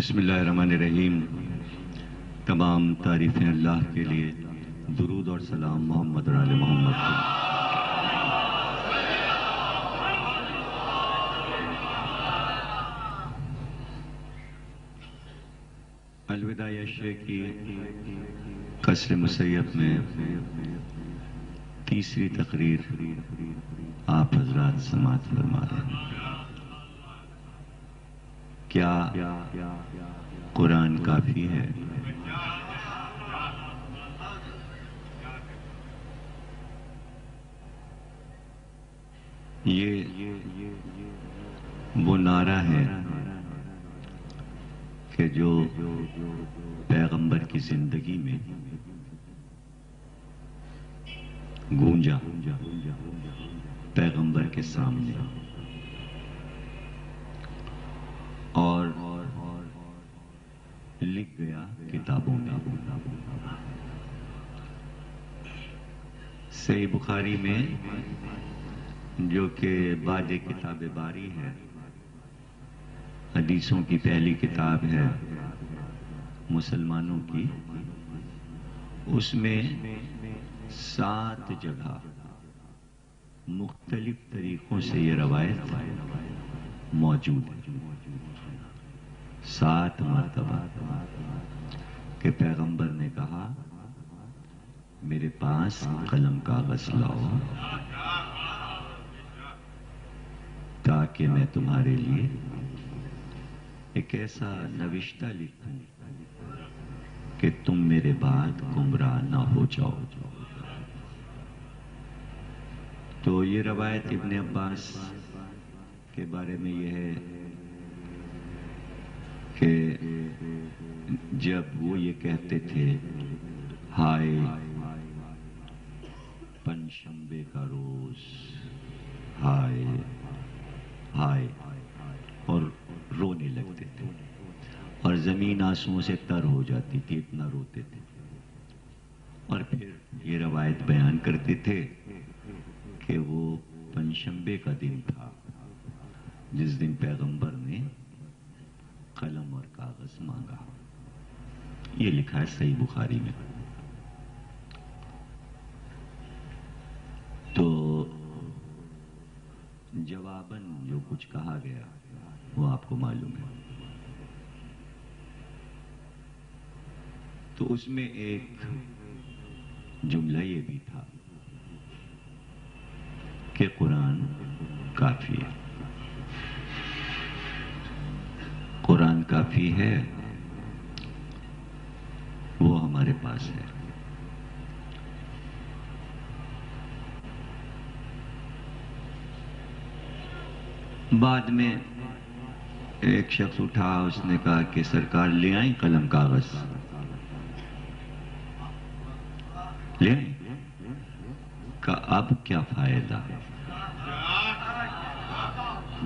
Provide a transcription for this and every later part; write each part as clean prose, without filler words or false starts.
بسم اللہ الرحمن الرحیم۔ تمام تعریفیں اللہ کے لیے، درود اور سلام محمد اور آل محمد پر۔ الوداع شیخ کی قصر مسیب میں تیسری تقریر آپ حضرات سماعت فرما رہے ہیں۔ کیا قرآن کافی ہے؟ یہ وہ نعرہ ہے کہ جو پیغمبر کی زندگی میں گونجا پیغمبر کے سامنے اور لکھ گیا کتابوں میں۔ صحیح بخاری میں جو کہ بعد کتاب باری ہے، حدیثوں کی پہلی کتاب ہے مسلمانوں کی، اس میں 7 جگہ مختلف طریقوں سے یہ روایت موجود ہے۔ 7 مرتبہ کہ پیغمبر نے کہا میرے پاس قلم کاغذ لاؤ تاکہ میں تمہارے لیے ایک ایسا نوشتہ لکھوں کہ تم میرے بعد گمراہ نہ ہو جاؤ۔ تو یہ روایت ابن عباس کے بارے میں یہ ہے کہ جب وہ یہ کہتے تھے ہائے پنجشنبے کا روز، ہائے ہائے، اور رونے لگتے تھے اور زمین آنسوؤں سے تر ہو جاتی تھی، اتنا روتے تھے۔ اور پھر یہ روایت بیان کرتے تھے کہ وہ پنجشنبے کا دن تھا جس دن پیغمبر نے قلم اور کاغذ مانگا۔ یہ لکھا ہے صحیح بخاری میں۔ تو جواباً جو کچھ کہا گیا وہ آپ کو معلوم ہے۔ تو اس میں ایک جملہ یہ بھی تھا کہ قرآن کافی ہے، قرآن کافی ہے، وہ ہمارے پاس ہے۔ بعد میں ایک شخص اٹھا، اس نے کہا کہ سرکار لے آئیں قلم کاغذ، لے آئیں؟ کہا اب کیا فائدہ،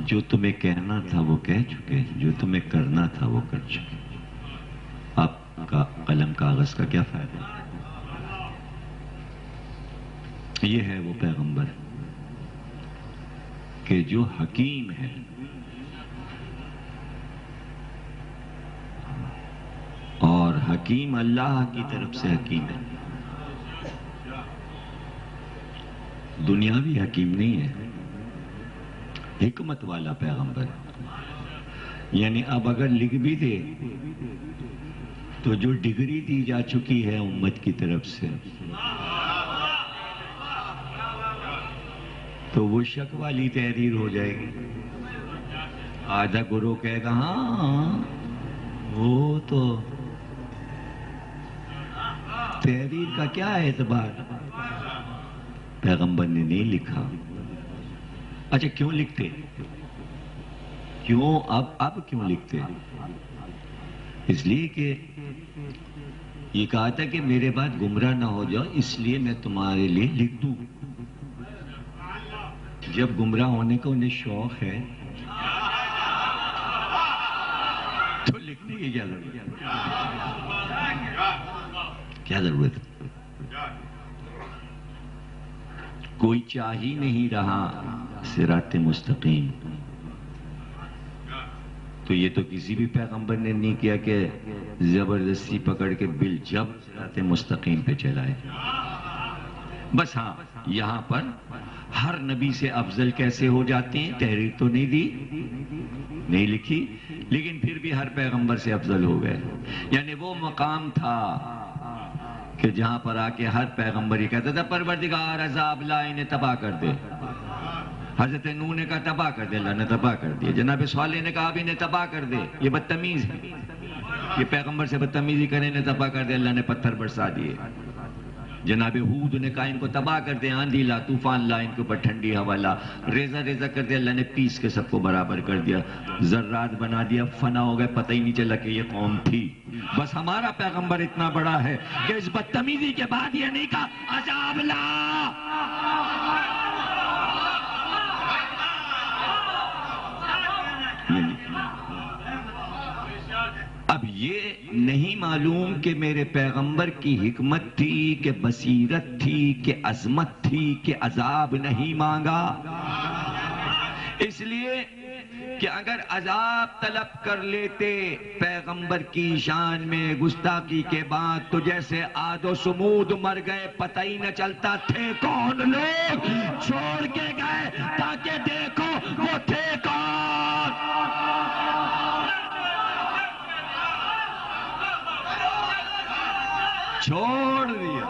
جو تمہیں کہنا تھا وہ کہہ چکے، جو تمہیں کرنا تھا وہ کر چکے، اب کا قلم کاغذ کا کیا فائدہ؟ یہ ہے وہ پیغمبر کہ جو حکیم ہے، اور حکیم اللہ کی طرف سے حکیم ہے، دنیاوی حکیم نہیں ہے، حکمت والا پیغمبر۔ یعنی اب اگر لکھ بھی دے تو جو ڈگری دی جا چکی ہے امت کی طرف سے تو وہ شک والی تحریر ہو جائے گی۔ آدھا گروہ کہے گا ہاں وہ تو تحریر کا کیا اعتبار، پیغمبر نے نہیں لکھا۔ اچھا کیوں لکھتے، کیوں اب کیوں لکھتے؟ اس لیے کہ یہ کہا تھا کہ میرے بعد گمراہ نہ ہو جاؤ، اس لیے میں تمہارے لیے لکھ دوں۔ جب گمراہ ہونے کا انہیں شوق ہے تو لکھنے کی کیا ضرورت ہے؟ کیا ضرورت ہے؟ کوئی چاہ ہی نہیں رہا صراط مستقیم، تو یہ تو کسی بھی پیغمبر نے نہیں کیا کہ زبردستی پکڑ کے جب صراط مستقیم پہ چلائے. بس ہاں یہاں پر ہر نبی سے افضل کیسے ہو جاتے ہیں تحریر تو نہیں دی، نہیں لکھی، لیکن پھر بھی ہر پیغمبر سے افضل ہو گئے. یعنی وہ مقام تھا کہ جہاں پر آ کے ہر پیغمبر ہی کہتا تھا پروردگار عذاب لا انہیں تباہ کر دے. حضرت نوح نے کہا تباہ کر دے، اللہ نے تباہ کر دیا. جناب صالح نے کہا اب انہیں تباہ کر دے، یہ بدتمیز ہے، یہ پیغمبر سے بدتمیزی کرے، انہیں تباہ کر دے. اللہ نے پتھر برسا دیے. جناب ہود نے کہا ان کو تباہ کر دے، آندھی لا، طوفان لا، ان کے اوپر ٹھنڈی ہوا لا، ریزہ ریزہ کر دے. اللہ نے پیس کے سب کو برابر کر دیا، ذرات بنا دیا، فنا ہو گئے، پتہ ہی نہیں چلا کہ یہ قوم تھی. بس ہمارا پیغمبر اتنا بڑا ہے کہ اس بدتمیزی کے بعد یہ نہیں کہا عذاب لا. اب یہ نہیں معلوم کہ میرے پیغمبر کی حکمت تھی کہ بصیرت تھی کہ عظمت تھی کہ عذاب نہیں مانگا. اس لیے کہ اگر عذاب طلب کر لیتے پیغمبر کی شان میں گستاخی کے بعد تو جیسے عاد و سمود مر گئے، پتہ ہی نہ چلتا تھے کون لوگ، چھوڑ کے گئے تاکہ دیکھو وہ تھے کون. چھوڑ دیا.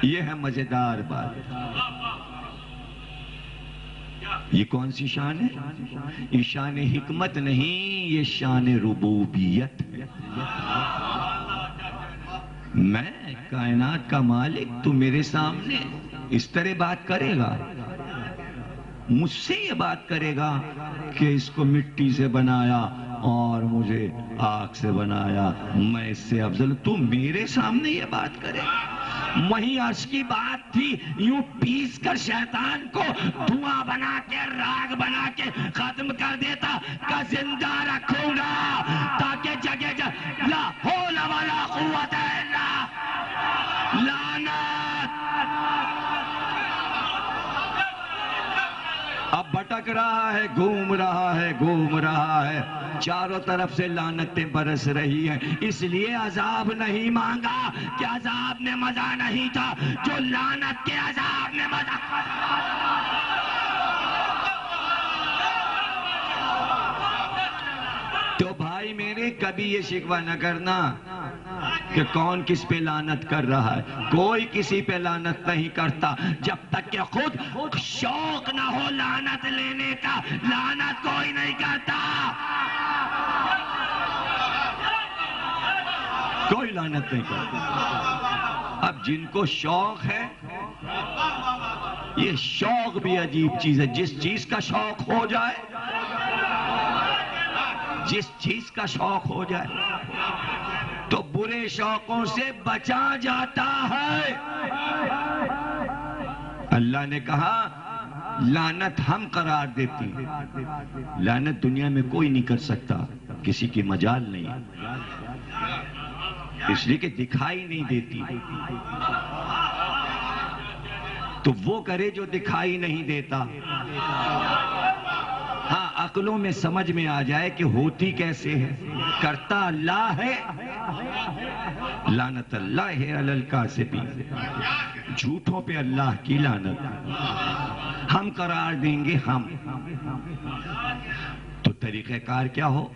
یہ ہے مزیدار بات. یہ کون سی شان ہے؟ یہ شان حکمت نہیں، یہ شان ربوبیت ہے. میں کائنات کا مالک، تو میرے سامنے اس طرح بات کرے گا، مجھ سے یہ بات کرے گا کہ اس کو مٹی سے بنایا اور مجھے آگ سے بنایا، میں اس سے افضل. تو میرے سامنے یہ بات کرے. وہی عرش کی بات تھی، یوں پیس کر شیطان کو دھواں بنا کے راگ بنا کے ختم کر دیتا کہ زندہ رکھوں گا تاکہ جگہ جگہ لا حول ولا قوت الا لعنت. اب بھٹک رہا ہے، گھوم رہا ہے، چاروں طرف سے لعنتیں برس رہی ہیں. اس لیے عذاب نہیں مانگا کہ عذاب میں مزہ نہیں تھا، جو لعنت کے عذاب میں مزہ. تو بھائی میرے کبھی یہ شکوہ نہ کرنا کہ کون کس پہ لعنت کر رہا ہے. کوئی کسی پہ لعنت نہیں کرتا جب تک کہ خود شوق نہ ہو لعنت لینے کا. لعنت کوئی نہیں کرتا، کوئی لعنت نہیں کرتا. اب جن کو شوق ہے، یہ شوق بھی عجیب چیز ہے. جس چیز کا شوق ہو جائے، جس چیز کا شوق ہو جائے تو برے شوقوں سے بچا جاتا ہے. اللہ نے کہا لعنت ہم قرار دیتی ہیں. لعنت دنیا میں کوئی نہیں کر سکتا، کسی کی مجال نہیں، اس لیے کہ دکھائی نہیں دیتی. تو وہ کرے جو دکھائی نہیں دیتا. ہاں عقلوں میں سمجھ میں آ جائے کہ ہوتی کیسے ہے. کرتا اللہ ہے، لعنت اللہ ہے علی الکاذبین. جھوٹوں پہ اللہ کی لعنت ہم قرار دیں گے. ہم تو طریقہ کار کیا ہو؟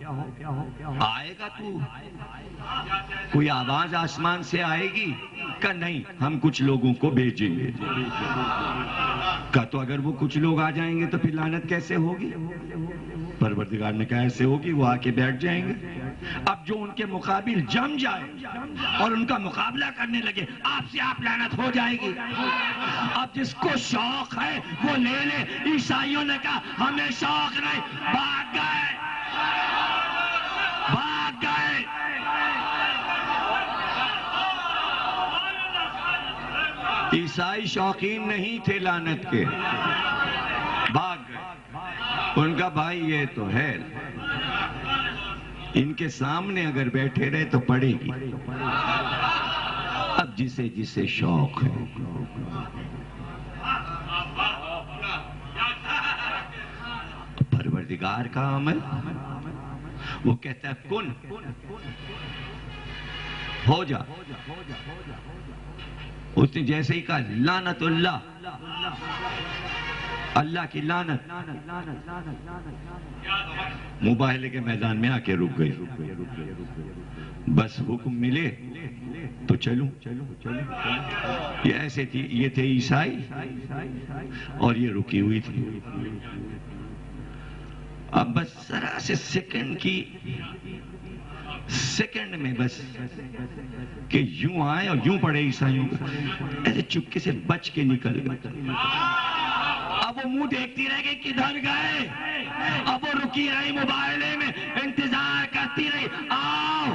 آئے گا تو کوئی آواز آسمان سے آئے گی کہ نہیں ہم کچھ لوگوں کو بھیجیں گے. کہ تو اگر وہ کچھ لوگ آ جائیں گے تو پھر لعنت کیسے ہوگی؟ پروردگار نے کہا ایسے ہوگی، وہ آ کے بیٹھ جائیں گے. اب جو ان کے مقابل جم جائے اور ان کا مقابلہ کرنے لگے، آپ سے آپ لعنت ہو جائے گی. اب جس کو شوق ہے وہ لے لے. عیسائیوں نے کہا ہمیں شوق نہیں، بھاگ گئے. عیسائی شوقین نہیں تھے لعنت کے، بھاگ گئے. ان کا بھائی یہ تو ہے، ان کے سامنے اگر بیٹھے رہے تو پڑے گی. اب جسے جسے شوق ہے. پروردگار کا عمل، وہ کہتا ہے کن ہو جا، اس نے جیسے ہی کہا لعنت اللہ، اللہ کی لعنت، مباہلے کے میدان میں آ کے رک گئی. بس حکم ملے تو چلوں. یہ ایسے تھی، یہ تھے عیسائی اور یہ رکی ہوئی تھی. اب بس ذرا سے سیکنڈ میں بس کہ یوں آئے اور یوں پڑے عیسائیوں کو، ایسے چپکے سے بچ کے نکل گئے. اب وہ منہ دیکھتی رہ گئی کدھر گئے. اب وہ رکی رہی مباہلے میں، انتظار کرتی رہی، آؤ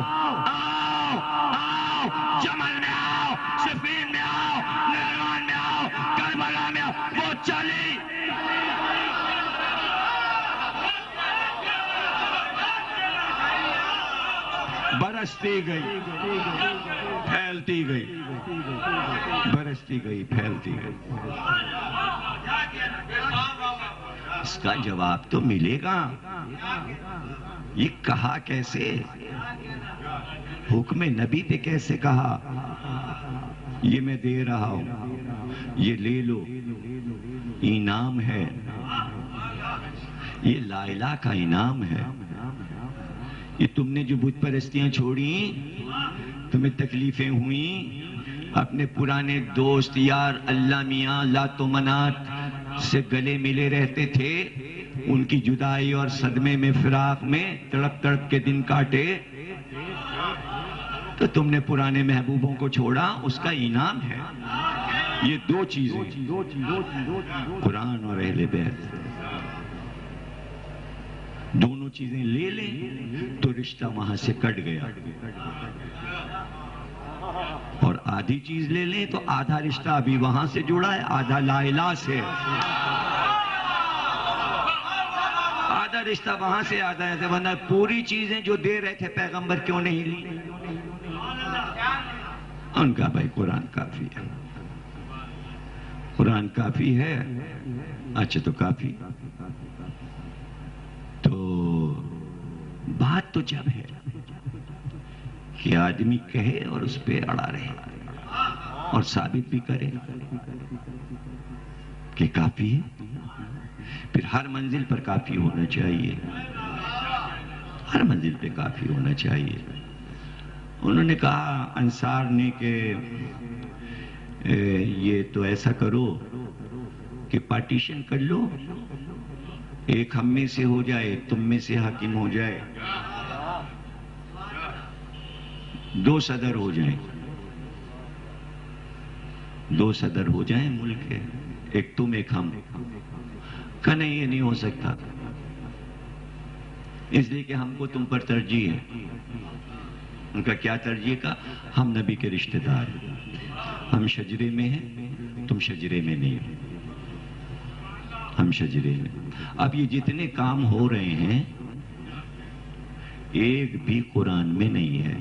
آؤ آؤ، جمل میں آؤ، صفین میں آؤ، نہروان میں آؤ، کربلا میں آؤ. وہ چلی. برستی گئی، پھیلتی گئی، برستی گئی، پھیلتی گئی. اس کا جواب تو ملے گا. یہ کہا کیسے؟ حکم نبی پہ کیسے کہا؟ یہ میں دے رہا ہوں، یہ لے لو، انعام ہے، یہ لا الہ کا انعام ہے. یہ تم نے جو بت پرستیاں چھوڑی، تمہیں تکلیفیں ہوئیں، اپنے پرانے دوست یار اللہ میاں لات و منات سے گلے ملے رہتے تھے، ان کی جدائی اور صدمے میں، فراق میں تڑپ تڑپ کے دن کاٹے، تو تم نے پرانے محبوبوں کو چھوڑا، اس کا انعام ہے. یہ دو چیزیں، قرآن اور اہل بیت، دونوں چیزیں لے لیں تو رشتہ وہاں سے کٹ گیا. اور آدھی چیز لے لیں تو آدھا رشتہ ابھی وہاں سے جڑا ہے، آدھا لا الہ سے. آدھا رشتہ وہاں سے، آدھا ہے. ورنہ پوری چیزیں جو دے رہے تھے پیغمبر کیوں نہیں لی؟ ان کا بھائی قرآن کافی ہے، قرآن کافی ہے. اچھا تو کافی، تو بات تو جب ہے کہ آدمی کہے اور اس پہ اڑا رہے اور ثابت بھی کرے کہ کافی ہے. پھر ہر منزل پر کافی ہونا چاہیے، ہر منزل پہ کافی ہونا چاہیے. انہوں نے کہا انصار نے کہ یہ تو ایسا کرو کہ پارٹیشن کر لو، ایک ہم میں سے ہو جائے، تم میں سے حاکم ہو جائے، دو صدر ہو جائیں، دو صدر ہو جائیں ملک کے، ایک تم ایک ہم. کہ نہیں یہ نہیں ہو سکتا، اس لیے کہ ہم کو تم پر ترجیح ہے. ان کا کیا ترجیح کا؟ ہم نبی کے رشتہ دار ہیں، ہم شجرے میں ہیں، تم شجرے میں نہیں ہو، ہم شجرے میں. اب یہ جتنے کام ہو رہے ہیں ایک بھی قرآن میں نہیں ہے.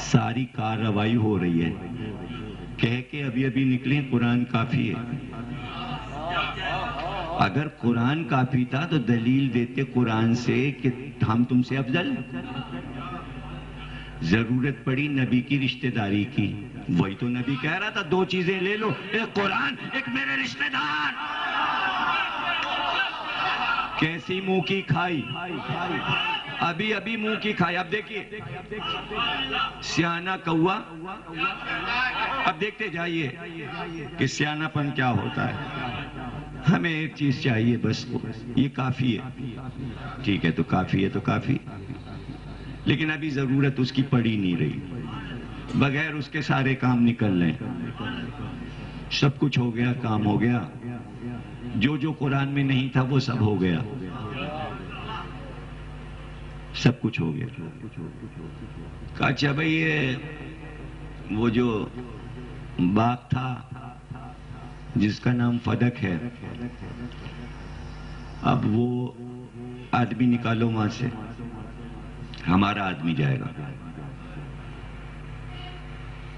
ساری کارروائی ہو رہی ہے، کہہ کے ابھی ابھی نکلیں قرآن کافی ہے. اگر قرآن کافی تھا تو دلیل دیتے قرآن سے کہ ہم تم سے افضل. ضرورت پڑی نبی کی رشتہ داری کی، وہی تو نبی کہہ رہا تھا دو چیزیں لے لو، ایک قرآن، ایک میرے رشتہ دار. کیسی منہ کی کھائی، ابھی ابھی منہ کی کھائی. اب دیکھیے سیانہ کوا، اب دیکھتے جائیے کہ سیانہ پن کیا ہوتا ہے. ہمیں ایک چیز چاہیے بس، یہ کافی ہے. ٹھیک ہے تو کافی ہے تو کافی، لیکن ابھی ضرورت اس کی پڑی نہیں رہی. بغیر اس کے سارے کام نکل لیں، سب کچھ ہو گیا، کام ہو گیا. جو جو قرآن میں نہیں تھا وہ سب ہو گیا، سب کچھ ہو گیا. کہا اچھا بھائی یہ وہ جو باغ تھا جس کا نام فدق ہے، اب وہ آدمی نکالو وہاں سے، ہمارا آدمی جائے گا.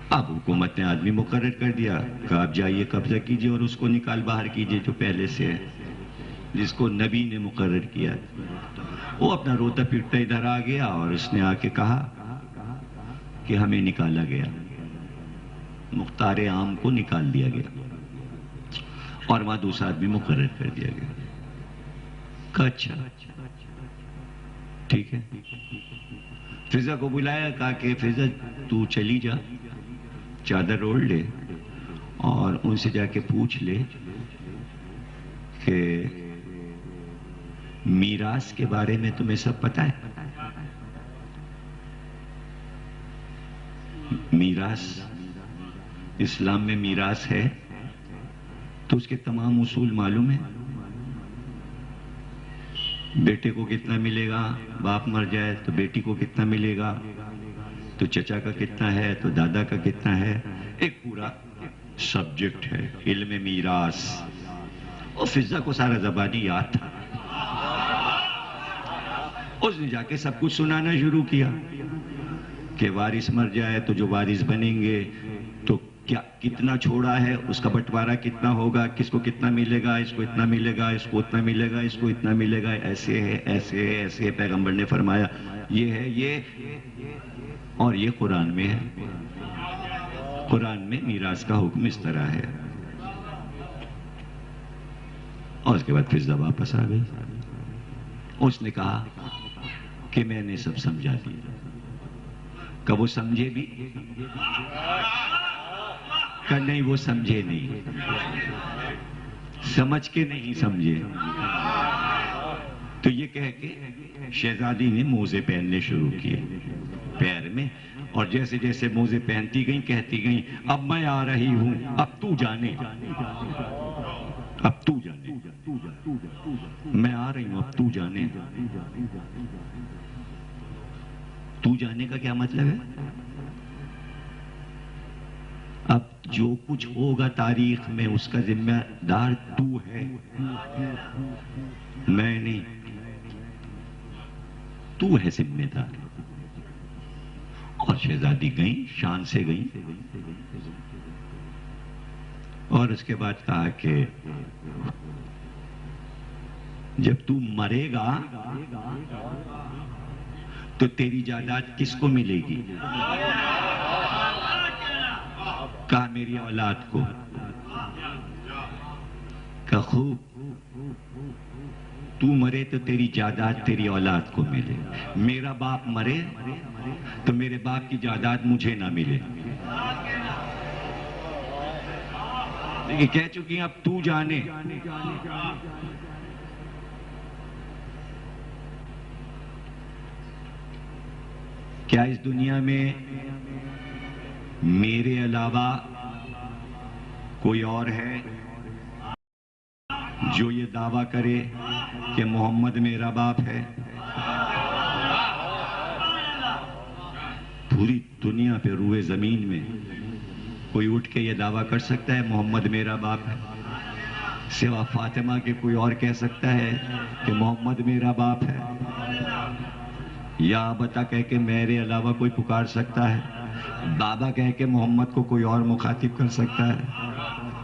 اب حکومت نے آدمی مقرر کر دیا کہ آپ جائیے قبضہ کیجئے اور اس کو نکال باہر کیجئے جو پہلے سے ہے. جس کو نبی نے مقرر کیا، وہ اپنا روتا پھرتا ادھر آ گیا اور اس نے آ کے کہا کہ ہمیں نکالا گیا، مختار عام کو نکال دیا گیا اور وہاں دوسرا آدمی مقرر کر دیا گیا۔ کہا اچھا ٹھیک ہے۔ فضا کو بلایا، کہا کہ فضا تو چلی جا، چادر اوڑھ لے اور ان سے جا کے پوچھ لے کہ میراث کے بارے میں تمہیں سب پتہ ہے؟ میراث، اسلام میں میراث ہے تو اس کے تمام اصول معلوم ہیں؟ بیٹے کو کتنا ملے گا، باپ مر جائے تو بیٹی کو کتنا ملے گا، تو چچا کا کتنا ہے تو دادا کا کتنا ہے، ایک پورا سبجیکٹ ہے علم میراث۔ اور فضا کو سارا زبانی یاد تھا، اس نے جا کے سب کچھ سنانا شروع کیا کہ وارث مر جائے تو جو وارث بنیں گے تو کیا کتنا چھوڑا ہے، اس کا بٹوارا کتنا ہوگا، کس کو کتنا ملے گا، اس کو اتنا ملے گا، اس کو اتنا ملے گا، اس کو اتنا ملے گا، ایسے ہے ایسے ہے ایسے ہے، پیغمبر نے فرمایا یہ ہے یہ، اور یہ قرآن میں ہے، قرآن میں میراث کا حکم اس طرح ہے۔ اور اس کے بعد فضا واپس آ گئی، اس نے کہا کہ میں نے سب سمجھا دیا۔ کہ وہ سمجھے بھی؟ کہ نہیں وہ سمجھے نہیں، سمجھ کے نہیں سمجھے۔ تو یہ کہہ کے شہزادی نے موزے پہننے شروع کیے پیر میں، اور جیسے جیسے موزے پہنتی گئیں کہتی گئیں اب میں آ رہی ہوں، اب تو جانے، اب تو جانے، میں آ رہی ہوں اب تو جانے۔ تو جانے کا کیا مطلب ہے؟ اب جو کچھ ہوگا تاریخ میں اس کا ذمہ دار تو ہے، میں نہیں، تو ہے ذمہ دار۔ اور شہزادی گئیں، شان سے گئیں، اور اس کے بعد کہا کہ جب تو مرے گا تو تیری جائیداد کس کو ملے گی؟ کہا میری اولاد کو۔ کہا خوب، تو مرے تو تیری جائیداد تیری اولاد کو ملے، میرا باپ مرے تو میرے باپ کی جائیداد مجھے نہ ملے۔ یہ کہہ چکی ہیں اب تو جانے۔ کیا اس دنیا میں میرے علاوہ کوئی اور ہے جو یہ دعویٰ کرے کہ محمد میرا باپ ہے؟ پوری دنیا پہ روئے زمین میں کوئی اٹھ کے یہ دعویٰ کر سکتا ہے محمد میرا باپ ہے؟ سوا فاطمہ کے کوئی اور کہہ سکتا ہے کہ محمد میرا باپ ہے؟ یا بتا کہہ کے میرے علاوہ کوئی پکار سکتا ہے؟ بابا کہہ کے محمد کو کوئی اور مخاطب کر سکتا ہے؟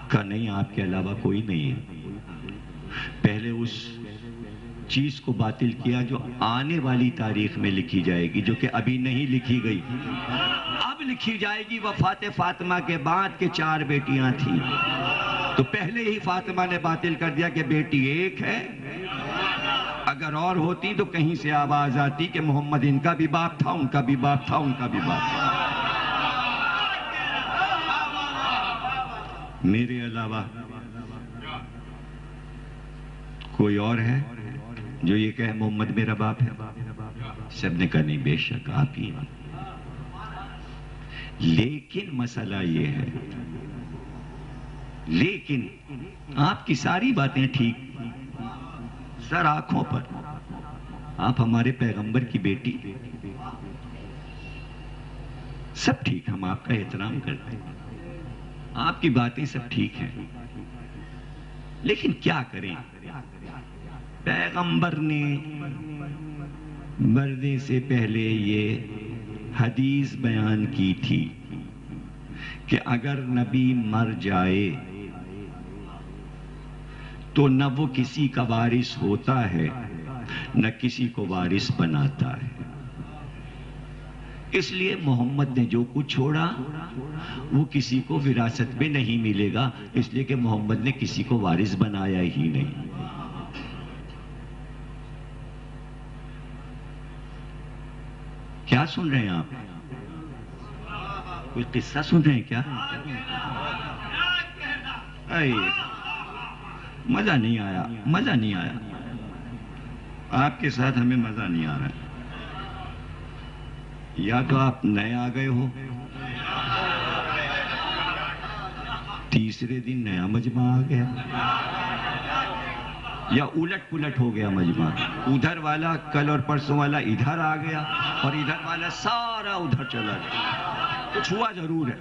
کہ نہیں، آپ کے علاوہ کوئی نہیں ہے۔ پہلے اس چیز کو باطل کیا جو آنے والی تاریخ میں لکھی جائے گی، جو کہ ابھی نہیں لکھی گئی، اب لکھی جائے گی۔ وفات فاطمہ کے بعد کے 4 بیٹیاں تھیں، تو پہلے ہی فاطمہ نے باطل کر دیا کہ بیٹی ایک ہے، اگر اور ہوتی تو کہیں سے آواز آتی کہ محمد ان کا بھی باپ تھا، ان کا بھی باپ تھا، ان کا بھی باپ تھا۔ میرے علاوہ کوئی اور ہے جو یہ کہے محمد میرا باپ ہے؟ سب نے کہا نہیں، بے شک آپ ہی۔ لیکن مسئلہ یہ ہے، لیکن آپ کی ساری باتیں ٹھیک، سر آنکھوں پر آپ ہمارے پیغمبر کی بیٹی، سب ٹھیک، ہم آپ کا احترام کرتے ہیں، آپ کی باتیں سب ٹھیک ہیں، لیکن کیا کریں؟ پیغمبر نے مرنے سے پہلے یہ حدیث بیان کی تھی کہ اگر نبی مر جائے تو نہ وہ کسی کا وارث ہوتا ہے نہ کسی کو وارث بناتا ہے. اس لیے محمد نے جو کچھ چھوڑا وہ کسی کو وراثت میں نہیں ملے گا، اس لیے کہ محمد نے کسی کو وارث بنایا ہی نہیں. کیا سن رہے ہیں آپ؟ کوئی قصہ سن رہے ہیں کیا؟ مزہ نہیں آیا، مزہ نہیں آیا. آپ کے ساتھ ہمیں مزہ نہیں آ رہا ہے. یا تو آپ نئے آ گئے ہو، تیسرے دن نیا مجمع آ گیا، یا الٹ پلٹ ہو گیا مجمع. ادھر والا کل اور پرسوں والا ادھر آ گیا اور ادھر والا سارا ادھر چلا گیا. کچھ ہوا ضرور ہے،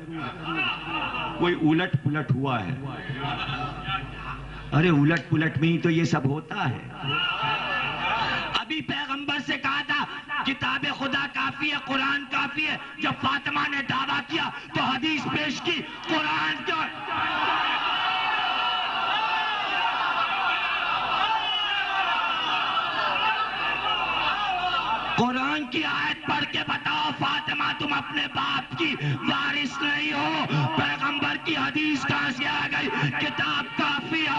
کوئی الٹ پلٹ ہوا ہے. ارے الٹ پلٹ میں ہی تو یہ سب ہوتا ہے. ابھی پیغمبر سے کہا تھا کتاب خدا کافی ہے، قرآن کافی ہے. جب فاطمہ نے دعویٰ کیا تو حدیث پیش کی، قرآن کیا. قرآن کی آیت پڑھ کے بتاؤ فاطمہ تم اپنے باپ کی وارث نہیں ہو. پیغمبر کی حدیث کہاں سے آ گئی؟ کتاب کافی ہے.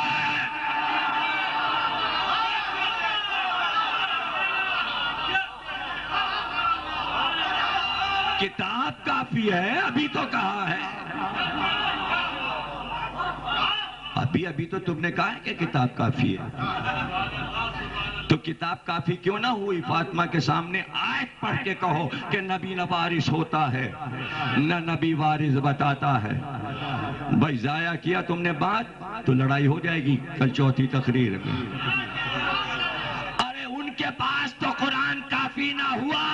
کتاب کافی ہے، ابھی تو کہا ہے. ابھی تو تم نے کہا ہے کہ کتاب کافی ہے. تو کتاب کافی کیوں نہ ہوئی؟ فاطمہ کے سامنے آیت پڑھ کے کہو کہ نبی نہ وارث ہوتا ہے نہ نبی وارث بتاتا ہے. بھائی ضائع کیا تم نے بات تو لڑائی ہو جائے گی کل چوتھی تقریر میں. ارے ان کے پاس تو قرآن کافی نہ ہوا،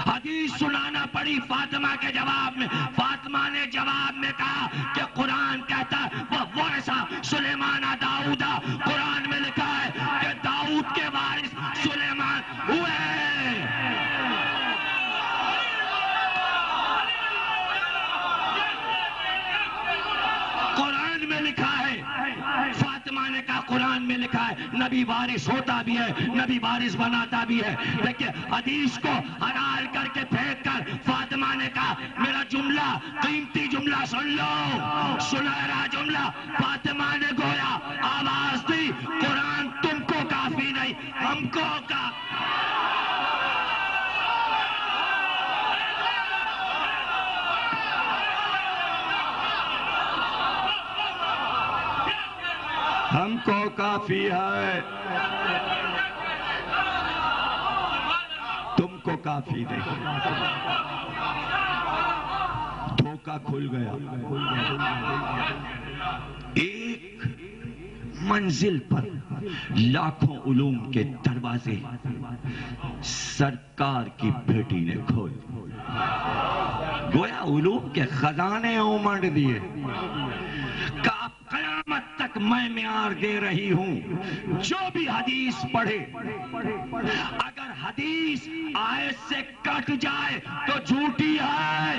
حدیث سنانا پڑی فاطمہ کے جواب میں. فاطمہ نے جواب میں کہا کہ قرآن کہتا ہے وہ ورثہ سلیمان داؤدا. قرآن میں لکھا ہے کہ داؤد کے وارث سلیمان ہوئے. قرآن میں لکھا ہے. فاطمہ نے کہا قرآن میں لکھا ہے نبی وارث ہوتا بھی ہے، نبی وارث بناتا بھی ہے. دیکھیں حدیث کو حلال کر کے پھینک کر فاطمہ نے کہا میرا جملہ، قیمتی جملہ سن لو، سنہرا جملہ. فاطمہ نے گویا آواز دی قرآن تم کو کافی نہیں، ہم کو ہم کو کافی ہے، تم کو کافی نہیں. دھوکہ کھل گیا. ایک منزل پر لاکھوں علوم کے دروازے سرکار کی بیٹی نے کھول. گویا علوم کے خزانے امنڈ دیے. قیامت تک میں معیار دے رہی ہوں جو بھی حدیث پڑھے اگر حدیث آیت سے کٹ جائے تو جھوٹی ہے.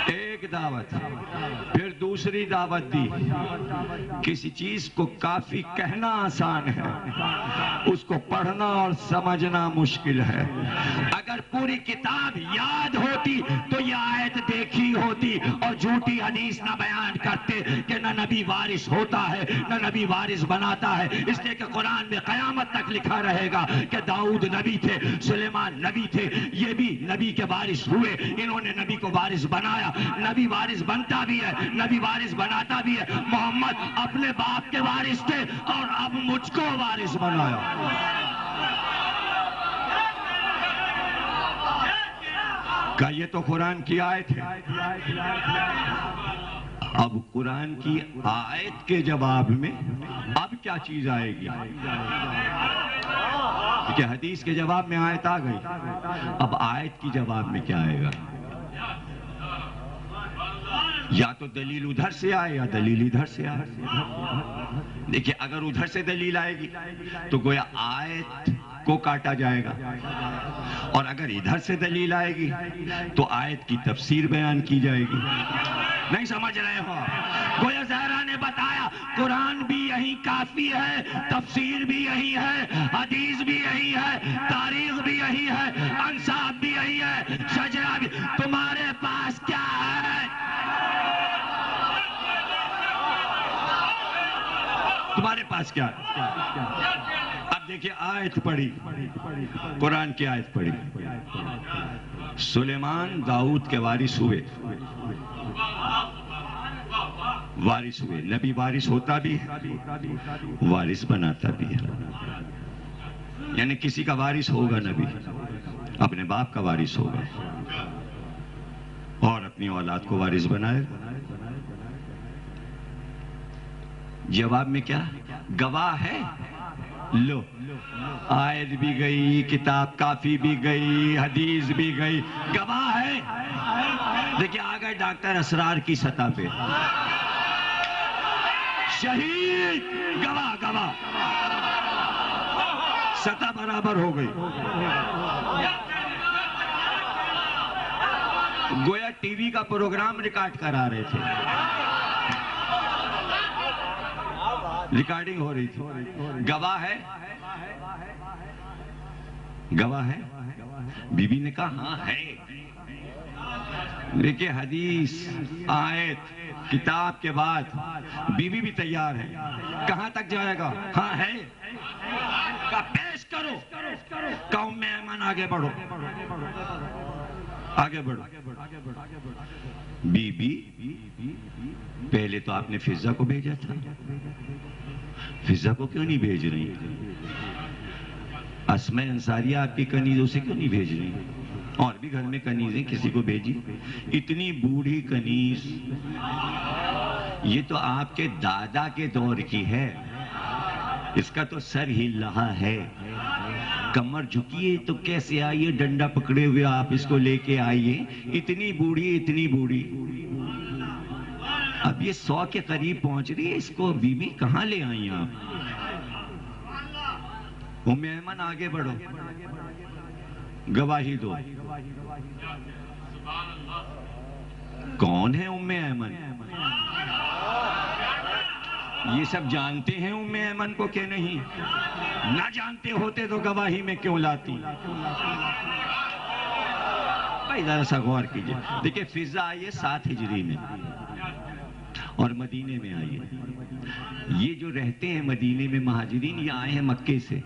ایک دعوت، پھر دوسری دعوت دی. کسی چیز کو کافی کہنا آسان ہے، اس کو پڑھنا اور سمجھنا مشکل ہے. اگر پوری کتاب یاد ہوتی تو یہ آیت دیکھی ہوتی اور جھوٹی حدیث نہ بیان کرتے کہ نہ نبی وارث ہوتا ہے نہ نبی وارث بناتا ہے. اس لیے کہ قرآن میں قیامت تک لکھا رہے گا کہ داؤد نبی تھے، سلیمان نبی تھے، یہ بھی نبی کے وارث ہوئے. انہوں نے نبی کو وارث بنایا. نبی وارث بنتا بھی ہے، نبی وارث بناتا بھی ہے. محمد اپنے باپ کے وارث تھے اور اب مجھ کو وارث بنایا. کہ یہ تو قرآن کی آیت ہے. اب قرآن کی آیت کے جواب میں اب کیا چیز آئے گی؟ کہ حدیث کے جواب میں آیت آ گئی، اب آیت کی جواب میں کیا آئے گا؟ یا تو دلیل ادھر سے آئے یا دلیل ادھر سے آئے. دیکھیے اگر ادھر سے دلیل آئے گی تو گویا آیت کو کاٹا جائے گا، اور اگر ادھر سے دلیل آئے گی تو آیت کی تفسیر بیان کی جائے گی۔ نہیں سمجھ رہے ہو؟ گویا زہرا نے بتایا قرآن بھی یہی کافی ہے، تفسیر بھی یہی ہے، حدیث بھی یہی ہے، تاریخ بھی یہی ہے، انصاف بھی یہی ہے، شجرہ بھی۔ تمہارے پاس کیا ہے؟ تمہارے پاس کیا ہے؟ اب دیکھیں آیت پڑھی، قرآن کی آیت پڑھی، سلیمان داؤد کے وارث ہوئے، نبی وارث ہوتا بھی ہے، وارث بناتا بھی ہے، یعنی کسی کا وارث ہوگا نبی، اپنے باپ کا وارث ہوگا اور اپنی اولاد کو وارث بنائے گا۔ جواب میں کیا؟ گواہ ہے، لو آیت بھی گئی، کتاب کافی بھی گئی، حدیث بھی گئی، گواہ ہے۔ دیکھیں آ گئے ڈاکٹر اسرار کی سطح پہ، شہید، گواہ گواہ، سطح برابر ہو گئی۔ گویا ٹی وی کا پروگرام ریکارڈ کرا رہے تھے، ریکارڈنگ ہو رہی تھی، گواہ ہے، گواہ ہے۔ بی بی نے کہا ہاں ہے۔ دیکھیں حدیث، آیت، کتاب کے بعد بی بی بھی تیار ہے، کہاں تک جائے گا؟ ہاں ہے، کہا پیش کرو، کہا ام ایمن آگے بڑھو، آگے بڑھو۔ بی بی پہلے تو آپ نے فضہ کو بھیجا تھا، فضہ کو کیوں نہیں بھیج رہی؟ اسماء انصاریہ آپ کی کنیز، اسے کیوں نہیں بھیج رہی؟ اور بھی گھر میں کنیزیں، کسی کو بھیجی۔ اتنی بوڑھی کنیز، یہ تو آپ کے دادا کے دور کی ہے، اس کا تو سر ہل رہا ہے، کمر جھکیے تو کیسے آئیے، ڈنڈا پکڑے ہوئے آپ اس کو لے کے آئیے، اتنی بوڑھی، اتنی بوڑھی۔ اب یہ 100 کے قریب پہنچ رہی ہے، اس کو بی بی کہاں لے آئی آپ؟ ام ایمن آگے بڑھو، گواہی دو۔ کون ہے ام ایمن؟ یہ سب جانتے ہیں ام ایمن کو کہ نہیں؟ نہ جانتے ہوتے تو گواہی میں کیوں لاتی؟ بھائی ذرا سا غور کیجئے۔ دیکھیں فضہ آئی ہے 7 ہجری میں اور مدینے میں آئی ہے۔ یہ جو رہتے ہیں مدینے میں مہاجرین، یہ آئے ہیں مکے سے،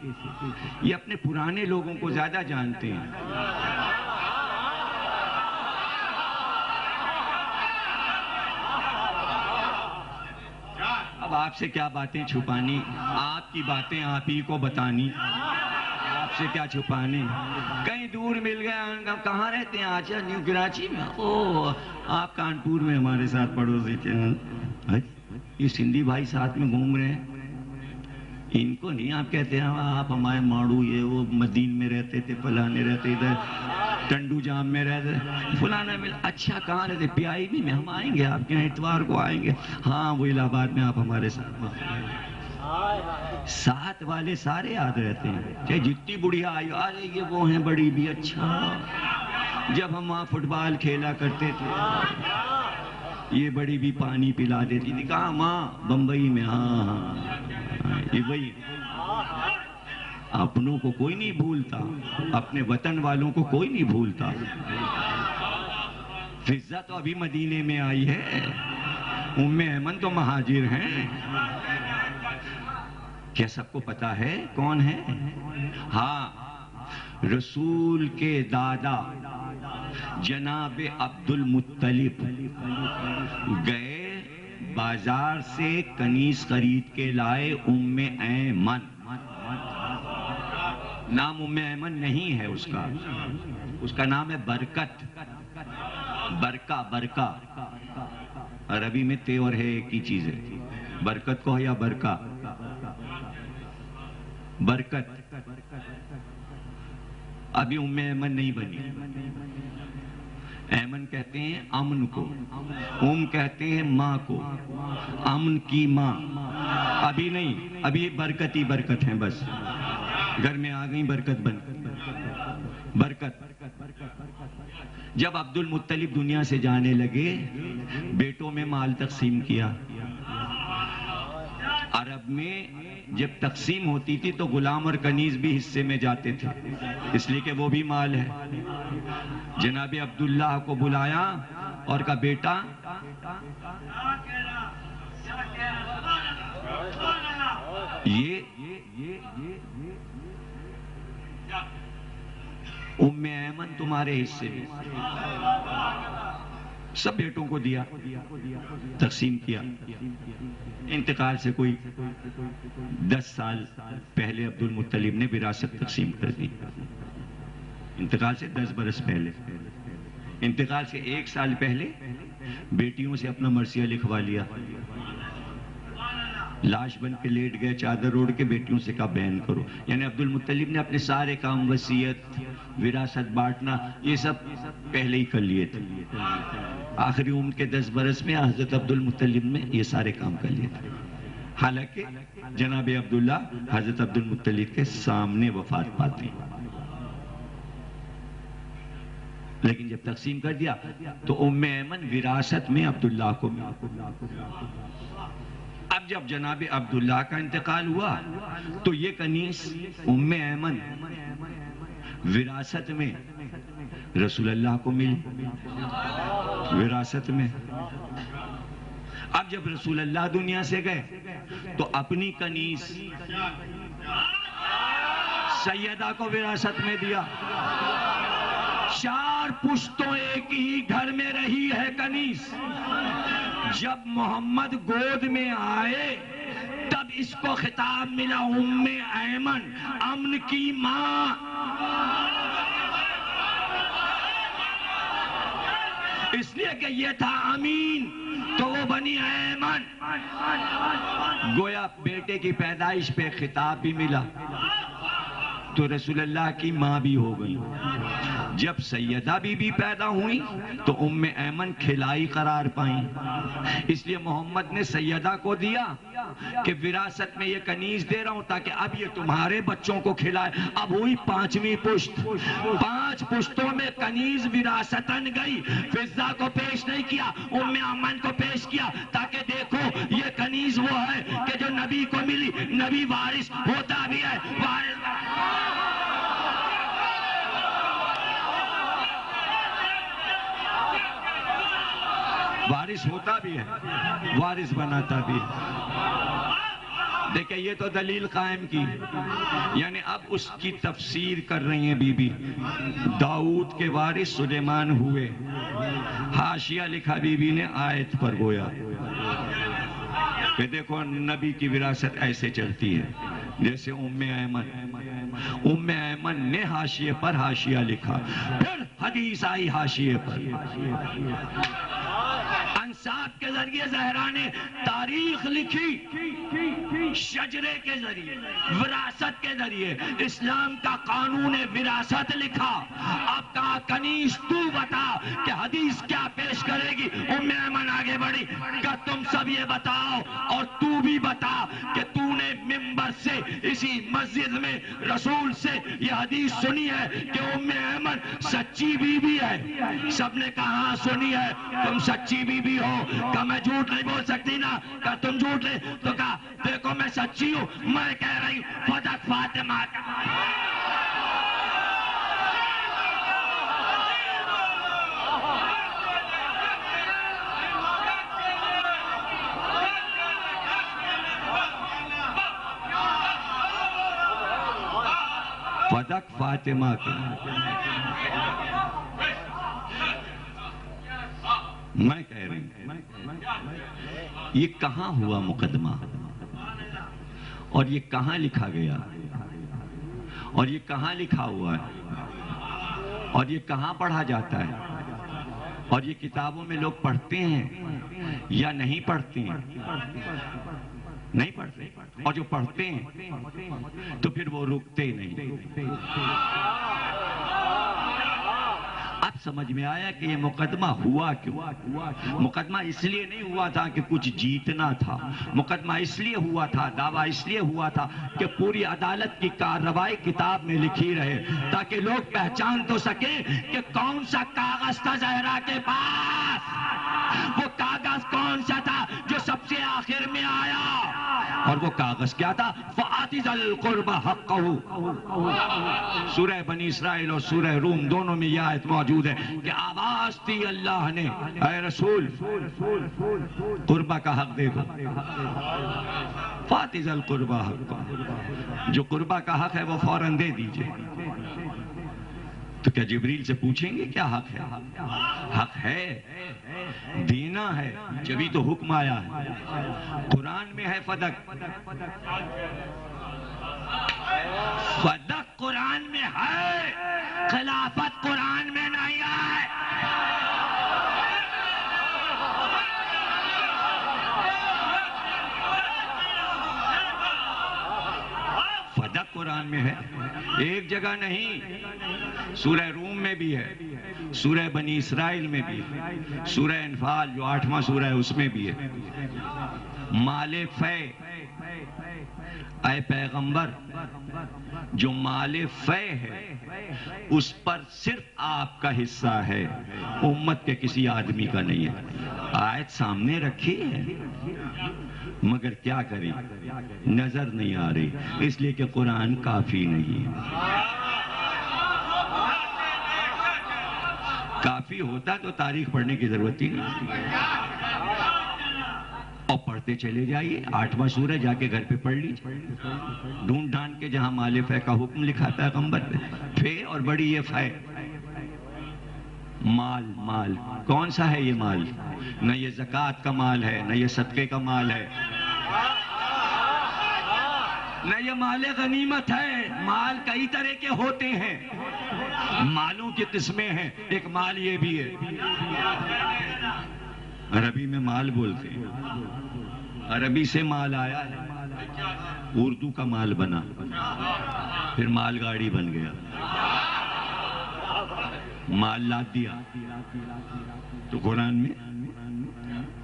یہ اپنے پرانے لوگوں کو زیادہ جانتے ہیں۔ اب آپ سے کیا باتیں چھپانی، آپ کی باتیں آپ ہی کو بتانی، آپ سے کیا چھپانے۔ کہیں دور مل گیا، کہاں رہتے ہیں؟ آچا نیو کراچی میں۔ اوہ آپ کانپور میں ہمارے ساتھ پڑوسی تھے۔ یہ سندھی بھائی ساتھ میں گھوم رہے ہیں، ان کو نہیں آپ کہتے ہیں آپ ہمارے ماڑو، یہ وہ مدین میں رہتے تھے، فلانے رہتے ادھر ٹنڈو جام میں رہتے، فلانا مل۔ اچھا کہاں رہتے؟ پیائی بھی میں، ہم آئیں گے آپ کے یہاں اتوار کو آئیں گے۔ ہاں وہ الہ آباد میں آپ ہمارے ساتھ۔ ساتھ والے سارے یاد رہتے ہیں، چاہے جتنی بڑھیا آئی، آرے یہ وہ ہیں بڑی بھی۔ اچھا جب ہم وہاں فٹ بال کھیلا کرتے تھے، یہ بڑی بھی پانی پلا دیتی تھی۔ کہاں؟ ماں بمبئی میں۔ ہاں ہاں یہ وہی۔ اپنوں کو کوئی نہیں بھولتا، اپنے وطن والوں کو کوئی نہیں بھولتا۔ فضہ تو ابھی مدینے میں آئی ہے، ام ایمن تو مہاجر ہیں۔ کیا سب کو پتا ہے کون ہے؟ ہاں، رسول کے دادا جناب عبد المطلب گئے بازار سے کنیز خرید کے لائے ام ایمن۔ نام ام ایمن نہیں ہے اس کا، اس کا نام ہے برکت، برکہ، برکہ۔ عربی میں تے اور ہے ایک ہی چیز ہے، برکت کو ہے یا برکہ، برکت۔ ابھی ام ایمن نہیں بنی۔ ایمن کہتے ہیں امن کو، کہتے ہیں ماں کو، امن کی ماں۔ ابھی نہیں، ابھی برکت ہی برکت ہیں بس۔ گھر میں آ گئی برکت بن برکت. جب عبد المطلب دنیا سے جانے لگے بیٹوں میں مال تقسیم کیا. عرب میں جب تقسیم ہوتی تھی تو غلام اور کنیز بھی حصے میں جاتے تھے اس لیے کہ وہ بھی مال ہے. جناب عبداللہ کو بلایا اور کہا بیٹا یہ ام ایمن تمہارے حصے میں. سب بیٹوں کو دیا تقسیم کیا. انتقال سے کوئی 10 سال پہلے عبد المطلب نے وراثت تقسیم کر دی. انتقال سے 10 برس پہلے. انتقال سے 1 سال پہلے بیٹیوں سے اپنا مرثیہ لکھوا لیا. لاش بن کے لیٹ گئے چادر اوڑھ کے بیٹیوں سے کہا بیان کرو. یعنی عبد المطلب نے اپنے سارے کام وصیت وراثت بانٹنا یہ سب پہلے ہی کر لیے تھے. آخری عمر کے 10 برس میں حضرت عبد المطلب نے یہ سارے کام کر لیے تھے. حالانکہ جناب عبداللہ حضرت عبد المطلب کے سامنے وفات پاتے ہیں. لیکن جب تقسیم کر دیا تو ام ایمن وراثت میں عبداللہ کو اب جب جناب عبداللہ کا انتقال ہوا تو یہ کنیز ام ایمن وراثت میں رسول اللہ کو ملی وراثت میں. اب جب رسول اللہ دنیا سے گئے تو اپنی کنیز سیدہ کو وراثت میں دیا. 4 پشتوں ایک ہی گھر میں رہی ہے کنیز. جب محمد گود میں آئے تب اس کو خطاب ملا ام ایمن امن کی ماں. اس لیے کہ یہ تھا امین تو وہ بنی ایمن. گویا بیٹے کی پیدائش پہ خطاب بھی ملا تو رسول اللہ کی ماں بھی ہو گئی. جب سیدہ بی بی پیدا ہوئی تو ام ایمن کھلائی قرار پائیں. اس لیے محمد نے سیدہ کو دیا کہ وراثت میں یہ کنیز دے رہا ہوں تاکہ اب یہ تمہارے بچوں کو کھلائے. اب ہوئی 5ویں پشت. 5 پشتوں میں کنیز وراثتاً گئی. فضہ کو پیش نہیں کیا ام ایمن کو پیش کیا تاکہ دیکھو یہ کنیز وہ ہے کہ جو نبی کو ملی. نبی وارث ہوتا بھی ہے وارث ہوتا بھی ہے وارث بناتا بھی ہے. دیکھیں یہ تو دلیل قائم کی. یعنی اب اس کی تفسیر کر رہی ہیں بی بی. داؤد کے وارث سلیمان ہوئے. حاشیہ لکھا بی بی نے آیت پر گویا کہ دیکھو نبی کی وراثت ایسے چلتی ہے جیسے ام ایمن نے حاشیے پر حاشیہ لکھا. پھر حدیث آئی حاشیے پر. انساب کے ذریعے زہرا نے تاریخ لکھی شجرے کے ذریعے وراثت کے ذریعے اسلام کا قانون وراثت لکھا. اب کہا کنیز تو بتا کہ حدیث کیا پیش کرے گی. ام ایمن آگے بڑھی کہ تم سب یہ بتاؤ اور تو بھی بتا کہ تو نے منبر سے اسی مسجد میں رسول سے یہ حدیث سنی ہے کہ ام ایمن سچی بی بی ہے. سب نے کہا ہاں سنی ہے. تم سچی بی بی ہو. کہ میں جھوٹ نہیں بول سکتی نا. کہ تم جھوٹ نہیں تو کہا دیکھو میں سچی ہوں. میں کہہ رہی ہوں فدق فاطمہ کا فدق فاطمہ کا. میں کہہ رہی ہوں یہ کہاں ہوا مقدمہ اور یہ کہاں لکھا گیا اور یہ کہاں لکھا ہوا ہے اور یہ کہاں پڑھا جاتا ہے اور یہ کتابوں میں لوگ پڑھتے ہیں یا نہیں پڑھتے ہیں. نہیں پڑھتے. اور جو پڑھتے ہیں تو پھر وہ رکتے نہیں. اب سمجھ میں آیا کہ یہ مقدمہ ہوا کیوں. مقدمہ اس لیے نہیں ہوا تھا کہ کچھ جیتنا تھا. مقدمہ اس لیے ہوا تھا, دعویٰ اس لیے ہوا تھا کہ پوری عدالت کی کارروائی کتاب میں لکھی رہے, تاکہ لوگ پہچان تو سکیں کہ کون سا کاغذ تھا زہرا کے پاس. وہ کاغذ کون سا تھا جو سب سے آخر میں آیا, اور وہ کاغذ کیا تھا؟ فَآتِ ذَا الْقُرْبَى حَقَّهُ. سورہ بنی اسرائیل اور سورہ روم دونوں میں یہ آیت موجود ہے کہ آواز دی اللہ نے, اے رسول قربہ کا حق دے دو. فَآتِ ذَا الْقُرْبَى حَقَّهُ. جو قربہ کا حق ہے وہ فوراً دے دیجئے. تو کیا جبریل سے پوچھیں گے کیا حق ہے؟ حق ہے, دینا ہے, جبھی تو حکم آیا ہے. قرآن میں ہے فدق, فدق قرآن میں ہے, خلافت قرآن میں نہیں ہے. فدق قرآن میں ہے, ایک جگہ نہیں. سورہ روم میں بھی ہے, سورہ بنی اسرائیل میں بھی ہے, سورہ انفال جو 8واں سورہ ہے اس میں بھی ہے. مال فے, اے پیغمبر جو مال فے ہے اس پر صرف آپ کا حصہ ہے, امت کے کسی آدمی کا نہیں ہے. آیت سامنے رکھی ہے مگر کیا کریں, نظر نہیں آ رہی, اس لیے کہ قرآن کافی نہیں ہے. کافی ہوتا تو تاریخ پڑھنے کی ضرورت ہی نہیں, اور پڑھتے چلے جائیے. 8واں سورہ جا کے گھر پہ پڑھ لیجیے, ڈھونڈ ڈھانڈ کے جہاں مال فے کا حکم لکھا ہے پیغمبر پہ, فے اور بڑی یہ فے. مال, مال کون سا ہے یہ مال؟ نہ یہ زکوٰۃ کا مال ہے, نہ یہ صدقے کا مال ہے, نہ یہ مال غنیمت ہے. مال کئی طرح کے ہوتے ہیں, مالوں کی قسمیں ہیں, ایک مال یہ بھی ہے. عربی میں مال بولتے ہیں, عربی سے مال آیا ہے, اردو کا مال بنا, پھر مال گاڑی بن گیا, مال لاد دیا. تو قرآن میں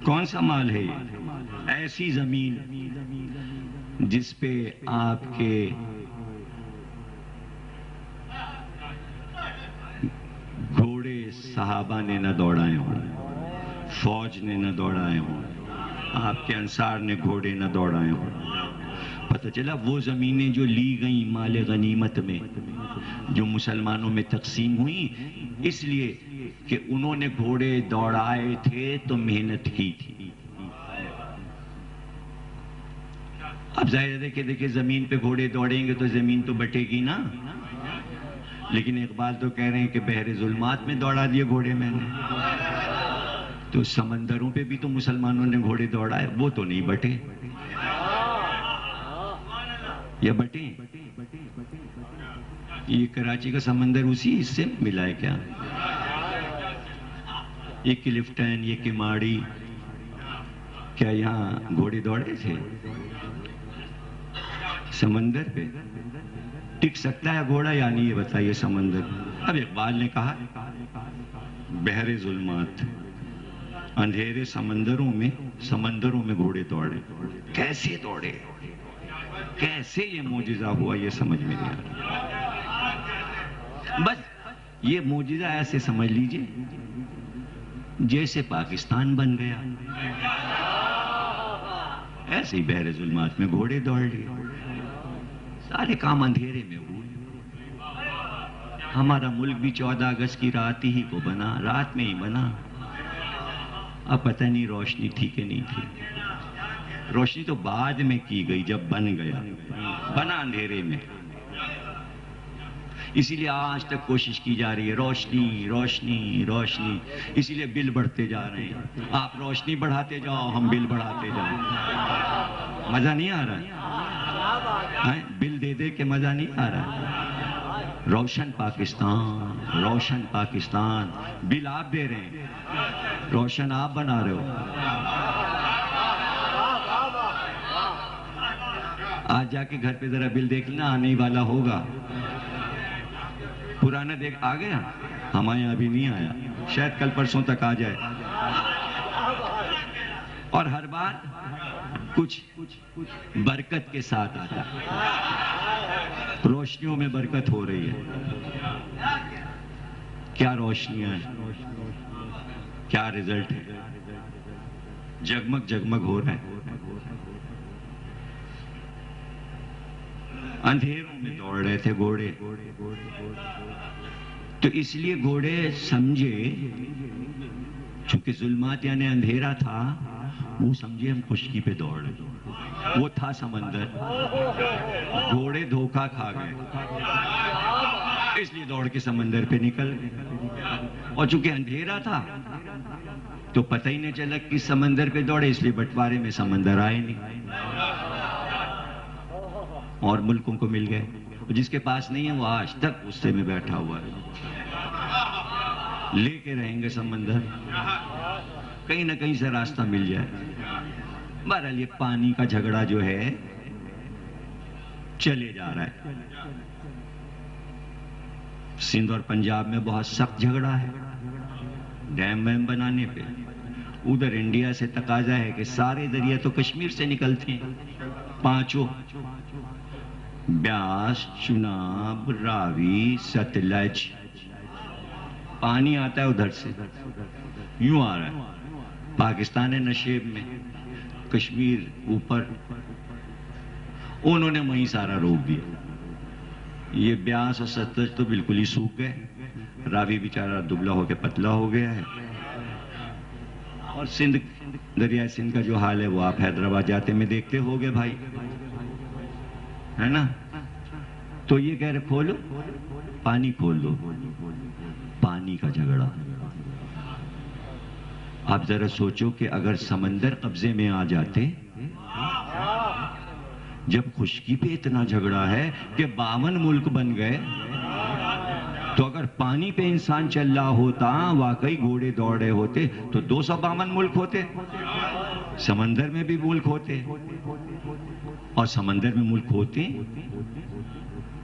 کون سا مال ہے یہ؟ ایسی زمین جس پہ آپ کے گھوڑے صحابہ نے نہ دوڑائے ہوں, فوج نے نہ دوڑائے ہوں, آپ کے انصار نے گھوڑے نہ دوڑائے ہوں. پتہ چلا وہ زمینیں جو لی گئیں مال غنیمت میں, جو مسلمانوں میں تقسیم ہوئیں, اس لیے کہ انہوں نے گھوڑے دوڑائے تھے تو محنت کی تھی. اب ظاہر ہے کہ دیکھیں زمین پہ گھوڑے دوڑیں گے تو زمین تو بٹے گی نا, لیکن اقبال تو کہہ رہے ہیں کہ بحر ظلمات میں دوڑا دیے گھوڑے میں نے. تو سمندروں پہ بھی تو مسلمانوں نے گھوڑے دوڑائے, وہ تو نہیں بٹے. یا بٹے؟ یہ کراچی کا سمندر اسی حصے میں ملا ہے کیا؟ یہ کلفٹن, یہ کماڑی, کیا یہاں گھوڑے دوڑے تھے سمندر پہ؟ ٹک سکتا ہے گھوڑا یا نہیں یہ بتائیے سمندر. اب اقبال نے کہا بحر ظلمات, اندھیرے سمندروں میں گھوڑے دوڑے. کیسے دوڑے, کیسے یہ معجزہ ہوا, یہ سمجھ میں نہیں آ رہا. بس یہ معجزہ ایسے سمجھ لیجئے جیسے پاکستان بن گیا, ایسے ہی بحر ظلمات میں گھوڑے دوڑ لیے. سارے کام اندھیرے میں ہوئے. ہمارا ملک بھی 14 اگست کی رات ہی کو بنا, رات میں ہی بنا. اب پتہ نہیں روشنی تھی کہ نہیں تھی. روشنی تو بعد میں کی گئی جب بن گیا, بنا اندھیرے میں. اسی لیے آج تک کوشش کی جا رہی ہے روشنی روشنی روشنی, اسی لیے بل بڑھتے جا رہے ہیں. آپ روشنی بڑھاتے جاؤ, ہم بل بڑھاتے جاؤ. مزہ نہیں آ رہا ہے, بل دے دے کے مزہ نہیں آ رہا. روشن پاکستان, روشن پاکستان. بل آپ دے رہے ہیں, روشن آپ بنا رہے ہو. آج جا کے گھر پہ ذرا بل دیکھنا, آنے والا ہوگا. پرانا دیکھ آ گیا, ہمارے یہاں ابھی نہیں آیا، شاید کل پرسوں تک آ جائے۔ اور ہر بار کچھ برکت کے ساتھ آتا ہے، روشنیوں میں برکت ہو رہی ہے۔ کیا روشنیاں ہیں، کیا رزلٹ ہے، جگمگ جگمگ ہو رہا ہے۔ اندھیروں میں دوڑ رہے تھے گھوڑے، تو اس لیے گھوڑے سمجھے، چونکہ ظلمات یعنی اندھیرا تھا، وہ سمجھے ہم خشکی پہ دوڑ رہے، وہ تھا سمندر، گھوڑے دھوکہ کھا گئے، اس لیے دوڑ کے سمندر پہ نکل گئے۔ اور چونکہ اندھیرا تھا تو پتہ ہی نہیں چلا کہ سمندر پہ دوڑے، اس لیے بٹوارے میں سمندر آئے نہیں اور ملکوں کو مل گئے۔ جس کے پاس نہیں ہے وہ آج تک غصے میں بیٹھا ہوا ہے، لے کے رہیں گے سمندر، کہیں نہ کہیں سے راستہ مل جائے۔ بہرحال یہ پانی کا جھگڑا جو ہے چلے جا رہا ہے۔ سندھ اور پنجاب میں بہت سخت جھگڑا ہے ڈیم ویم بنانے پہ۔ ادھر انڈیا سے تقاضا ہے کہ سارے دریا تو کشمیر سے نکلتے ہیں، پانچوں، بیاس، چناب، راوی، ستلج، پانی آتا ہے ادھر سے، یوں آ رہا ہے۔ پاکستان ہے نشیب میں، کشمیر اوپر، انہوں نے وہیں سارا روک دیا۔ یہ بیاس اور ستلج تو بالکل ہی سوکھ گئے، راوی بیچارہ دبلا ہو کے پتلا ہو گیا ہے، اور سندھ، دریائے سندھ کا جو حال ہے وہ آپ حیدرآباد جاتے میں دیکھتے ہو گے بھائی، ہے نا؟ تو یہ کہہ رہے کھولو پانی، کھول دو، پانی کا جھگڑا۔ آپ ذرا سوچو کہ اگر سمندر قبضے میں آ جاتے، جب خشکی پہ اتنا جھگڑا ہے کہ 52 ملک بن گئے، تو اگر پانی پہ انسان چل رہا ہوتا، واقعی گھوڑے دوڑ رہے ہوتے، تو 252 ملک ہوتے، سمندر میں بھی ملک ہوتے، اور سمندر میں ملک ہوتے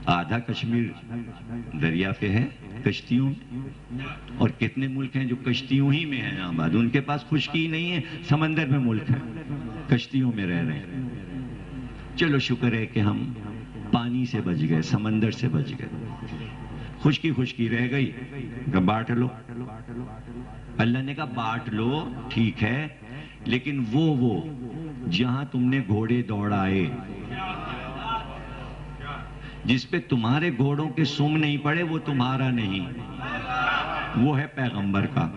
آدھا کشمیر دریا پہ ہے کشتیوں، اور کتنے ملک ہیں جو کشتیوں ہی میں ہیں آباد، ان کے پاس خشکی نہیں ہے، سمندر میں ملک ہے، کشتیوں میں رہ رہے ہیں۔ چلو شکر ہے کہ ہم پانی سے بچ گئے، سمندر سے بچ گئے، خشکی خشکی رہ گئی، کہ بانٹ لو۔ اللہ نے کہا بانٹ لو ٹھیک ہے، لیکن وہ جہاں تم نے گھوڑے دوڑائے، جس پہ تمہارے گھوڑوں کے سم نہیں پڑے، وہ تمہارا نہیں، وہ ہے پیغمبر کا۔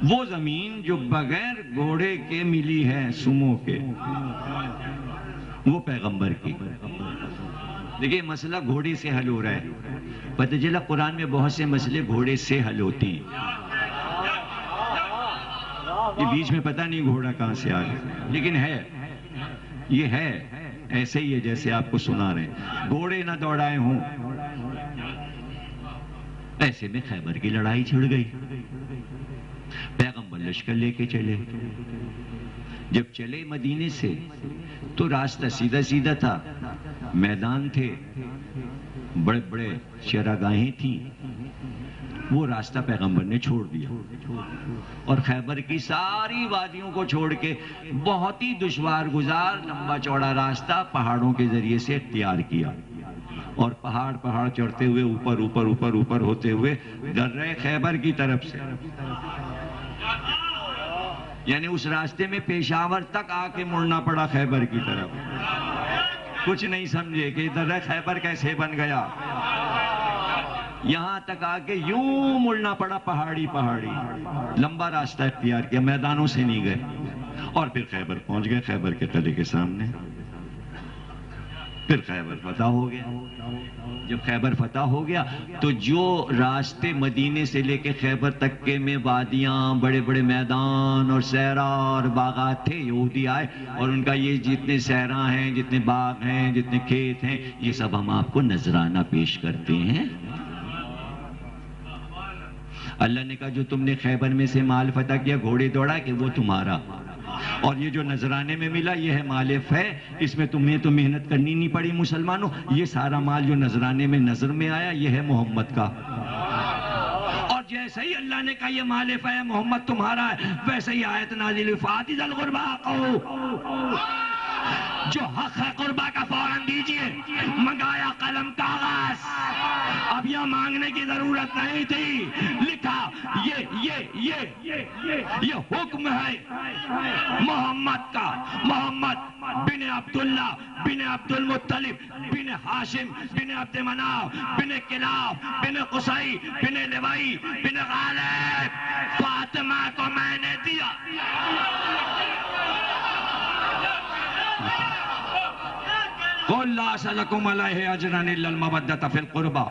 وہ زمین جو بغیر گھوڑے کے ملی ہے، سموں کے، وہ پیغمبر کی۔ دیکھیں مسئلہ گھوڑے سے حل ہو رہا ہے، پتہ چلا قرآن میں بہت سے مسئلے گھوڑے سے حل ہوتے ہیں۔ یہ بیچ میں پتہ نہیں گھوڑا کہاں سے آ گیا، لیکن ہے، یہ ہے ایسے ہی ہے جیسے آپ کو سنا رہے ہیں۔ گھوڑے نہ دوڑائے ہوں، ایسے میں خیبر کی لڑائی چھڑ گئی، پیغمبر لشکر لے کے چلے۔ جب چلے مدینے سے تو راستہ سیدھا سیدھا تھا، میدان تھے، بڑے بڑے چراگاہیں تھیں، وہ راستہ پیغمبر نے چھوڑ دیا، اور خیبر کی ساری وادیوں کو چھوڑ کے بہت ہی دشوار گزار لمبا چوڑا راستہ پہاڑوں کے ذریعے سے اختیار کیا، اور پہاڑ چڑھتے ہوئے اوپر ہوتے ہوئے درہ خیبر کی طرف سے، یعنی اس راستے میں پیشاور تک آ کے مڑنا پڑا خیبر کی طرف۔ کچھ نہیں سمجھے کہ درہ خیبر کیسے بن گیا، یہاں تک آ کے یوں مڑنا پڑا، پہاڑی لمبا راستہ اختیار کیا، میدانوں سے نہیں گئے، اور پھر خیبر پہنچ گئے، خیبر کے قلعے کے سامنے۔ پھر خیبر فتح ہو گیا۔ جب خیبر فتح ہو گیا تو جو راستے مدینے سے لے کے خیبر تک کے میں وادیاں، بڑے بڑے میدان اور صحرا اور باغات تھے، یہودی آئے اور ان کا یہ جتنے صحرا ہیں، جتنے باغ ہیں، جتنے کھیت ہیں، یہ سب ہم آپ کو نذرانہ پیش کرتے ہیں۔ اللہ نے کہا جو تم نے خیبر میں سے مال فتح کیا، گھوڑے دوڑا، کہ وہ تمہارا، اور یہ جو نذرانے میں ملا یہ ہے مال فے، اس میں تمہیں تو محنت کرنی نہیں پڑی مسلمانوں، یہ سارا مال جو نذرانے میں نظر میں آیا یہ ہے محمد کا۔ جیسے ہی اللہ نے کہا یہ مال فہ محمد تمہارا ہے، ویسے ہی آیت نازل ہوئی فآت ذی القربی حقہ، جو حق ہے قربا کا فوراً دیجئے۔ منگایا قلم کاغذ، اب یہاں مانگنے کی ضرورت نہیں تھی، لکھا یہ حکم ہے محمد کا، محمد بن عبداللہ بن عبد المطلب بن ہاشم بن عبد مناف بن کلاب بن قصی بن لوائی بن غالب، فاطمہ کو میں نے دیا۔ قُلْ لَا أَسْأَلُكُمْ عَلَيْهِ أَجْرًا إِلَّا الْمَوَدَّةَ فِي الْقُرْبَى،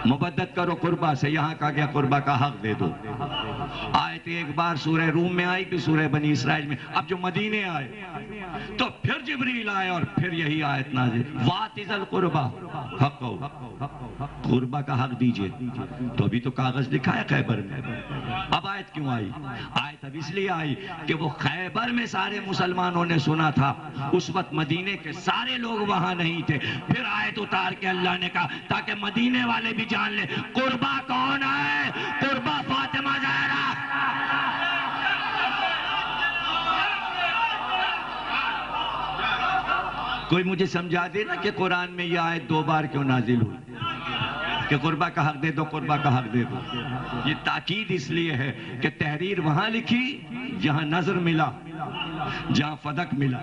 مبدت کرو قربا سے، یہاں کہا گیا قربا کا حق دے دو۔ آیت ایک بار سورہ روم میں آئی، پھر سورہ بنی اسرائیل میں، اب جو مدینے آئے تو پھر جبریل آئے اور پھر یہی آیت نازل، وَآتِ ذِی الْقُرْبَى حَقَّهُ، قربا کا حق دیجئے۔ تو ابھی تو کاغذ لکھا ہے خیبر میں، اب آیت کیوں آئی؟ آیت اب اس لیے آئی کہ وہ خیبر میں سارے مسلمانوں نے سنا تھا، اس وقت مدینے کے سارے لوگ وہاں نہیں تھے، پھر آیت اتار کے اللہ نے کہا تاکہ مدینے والے بھی جان لیں قربا کون ہے، قربا فاطمہ زہرا۔ کوئی مجھے سمجھا دے نا کہ قرآن میں یہ آیت 2 بار کیوں نازل ہوئی کہ قربا کا حق دے دو، قربا کا حق دے دو؟ یہ تاکید اس لیے ہے کہ تحریر وہاں لکھی جہاں نظر ملا، جہاں فدق ملا۔